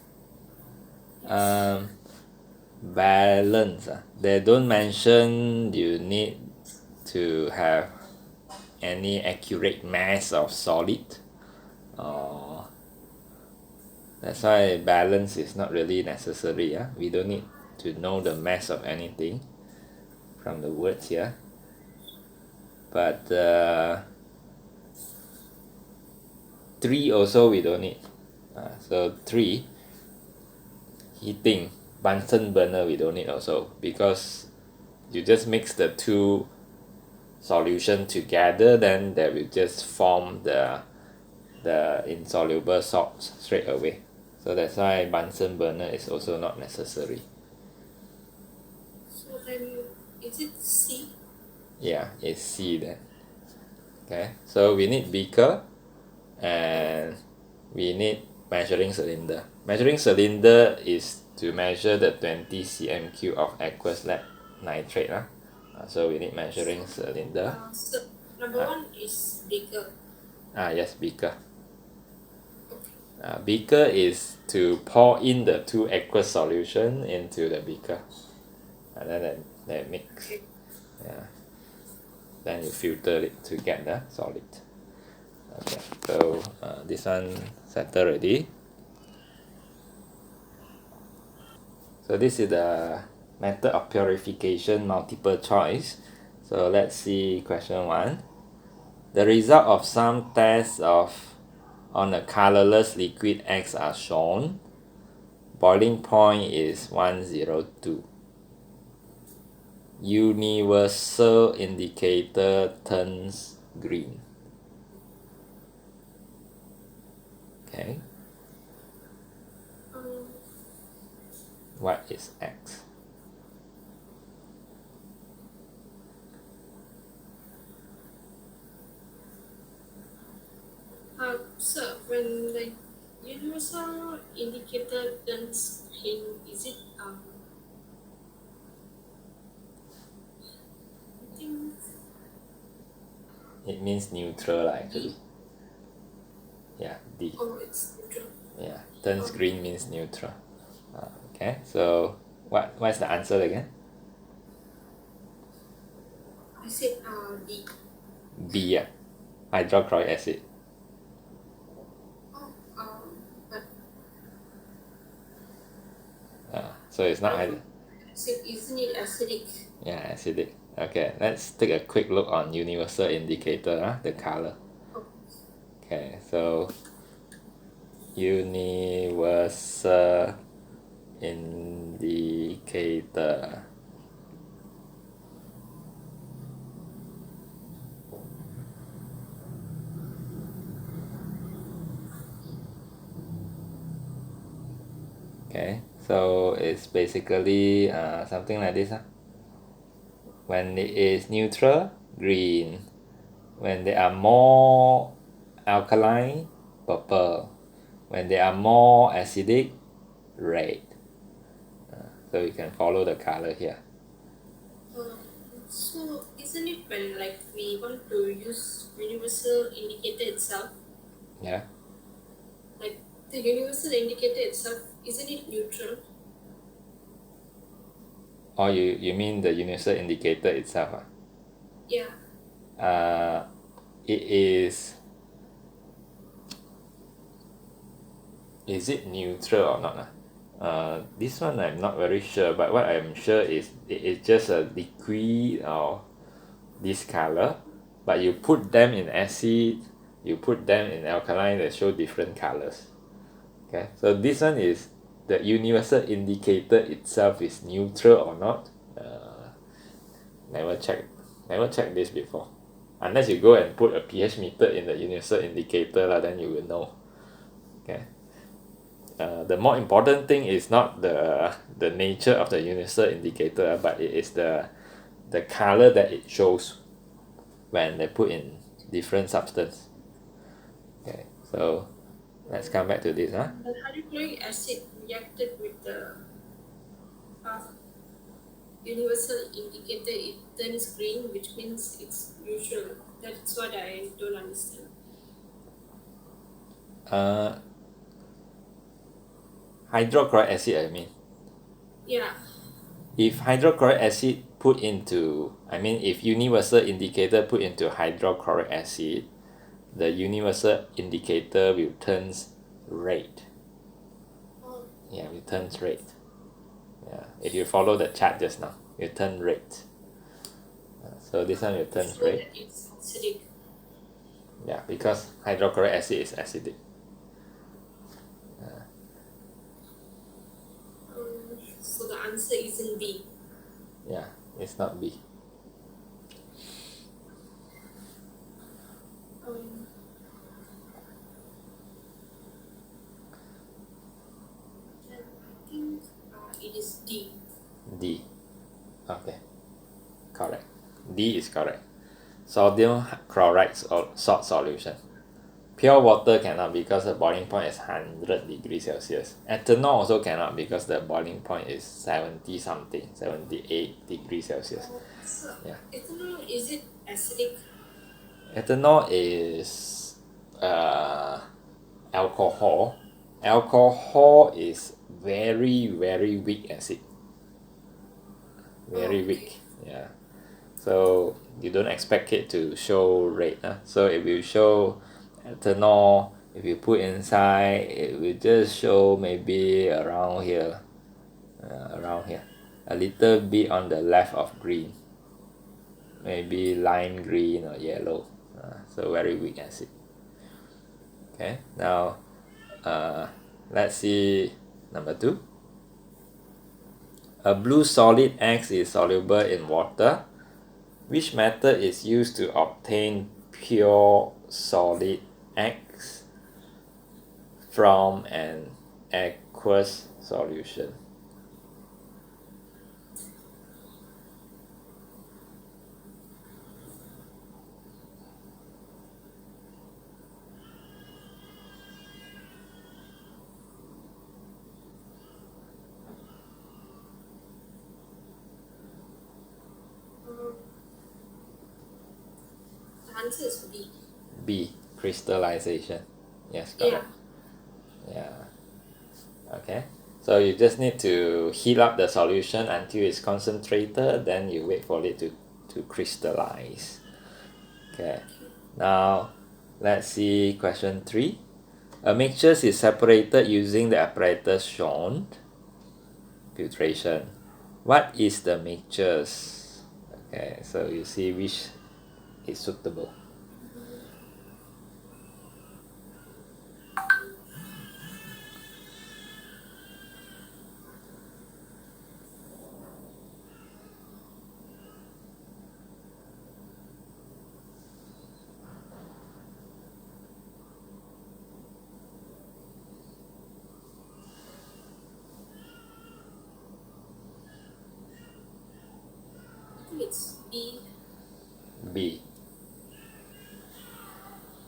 Balance. They don't mention you need to have any accurate mass of solid. That's why balance is not really necessary. We don't need to know the mass of anything from the words here. But 3 also we don't need. So 3, heating, Bunsen burner we don't need also, because you just mix the two solution together, then that will just form the insoluble salts straight away. So that's why Bunsen burner is also not necessary. So then, is it C? Yeah, it's C then. Okay, so we need beaker and we need measuring cylinder. Measuring cylinder is to measure the 20 cm3 of aqueous lead nitrate. So we need measuring cylinder. So number 1 is bigger. Yes, beaker. Beaker is to pour in the two aqueous solution into the beaker, and then that mix. Yeah. Then you filter it to get the solid. Okay, so this one settled already. So this is the method of purification multiple choice. So let's see question 1. The result of some tests on a colorless liquid X are shown. Boiling point is 102. Universal indicator turns green. Okay. What is X? So when the universal indicator turns green, is it I think It means neutral actually. Yeah, D. oh, it's neutral. Yeah, turns green means neutral. Okay, so what's the answer again? I said B. B, hydrochloric acid. Oh, but So it's not isn't it acidic? Yeah, acidic. Okay, let's take a quick look on universal indicator, the color. Oh. Okay, so universal indicator. Okay, so it's basically something like this. When it is neutral, green. When they are more alkaline, purple. When they are more acidic, red. So you can follow the color here. So isn't it when like we want to use universal indicator itself, Yeah. like the universal indicator itself, isn't it neutral? Or you mean the universal indicator itself? Yeah. It is it neutral or not? This one I'm not very sure, but what I'm sure is it is just a liquid or this color, but you put them in acid, you put them in alkaline, they show different colors. Okay, so this one is the universal indicator itself is neutral or not. Never check this before, unless you go and put a pH meter in the universal indicator lah, then you will know. Okay. The more important thing is not the nature of the universal indicator, but it is the color that it shows when they put in different substance. Okay, so let's come back to this. The hydrochloric acid reacted with the universal indicator, it turns green, which means it's neutral. That's what I don't understand. Hydrochloric acid, I mean. Yeah. If hydrochloric acid put into, if universal indicator put into hydrochloric acid, the universal indicator will turns red. Yeah, it turns red. Yeah, if you follow the chart just now, it turn red. So this one will turn So red. that it's acidic. Yeah, because hydrochloric acid is acidic. So the answer isn't B. Yeah, it's not B. Then I think it is D. D. Okay, correct. D is correct. Sodium chloride salt solution. Pure water cannot because the boiling point is 100 degrees Celsius. Ethanol also cannot because the boiling point is 70 something, 78 degrees Celsius. So Yeah. ethanol, is it acidic? Ethanol is alcohol. Alcohol is very, very weak acid. Very weak. Yeah. So you don't expect it to show red. So it will show ethanol. If you put inside, it will just show maybe around here. A little bit on the left of green. Maybe lime green or yellow. So very weak acid. Okay, now let's see number 2. A blue solid X is soluble in water. Which method is used to obtain pure solid X from an aqueous solution? The answer is B. B. Crystallization. Yes, correct. Yeah. Okay. So you just need to heat up the solution until it's concentrated, then you wait for it to crystallize. Okay. Now let's see question 3. A mixture is separated using the apparatus shown. Filtration. What is the mixtures? Okay, so you see which is suitable. I think it's B. B.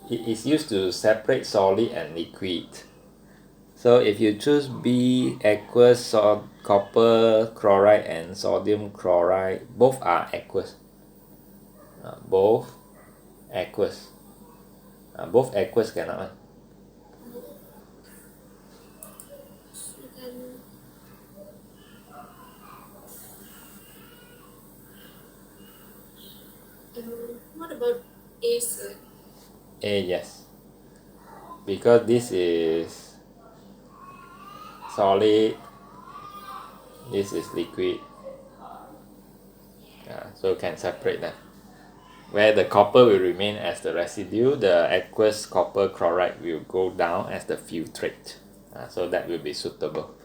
It is used to separate solid and liquid. So if you choose B, aqueous, copper chloride and sodium chloride, both are aqueous. Both aqueous. Both aqueous cannot. So then, what about A, sir? A, yes. Because this is solid, this is liquid. So can separate them. Where the copper will remain as the residue, the aqueous copper chloride will go down as the filtrate. So that will be suitable.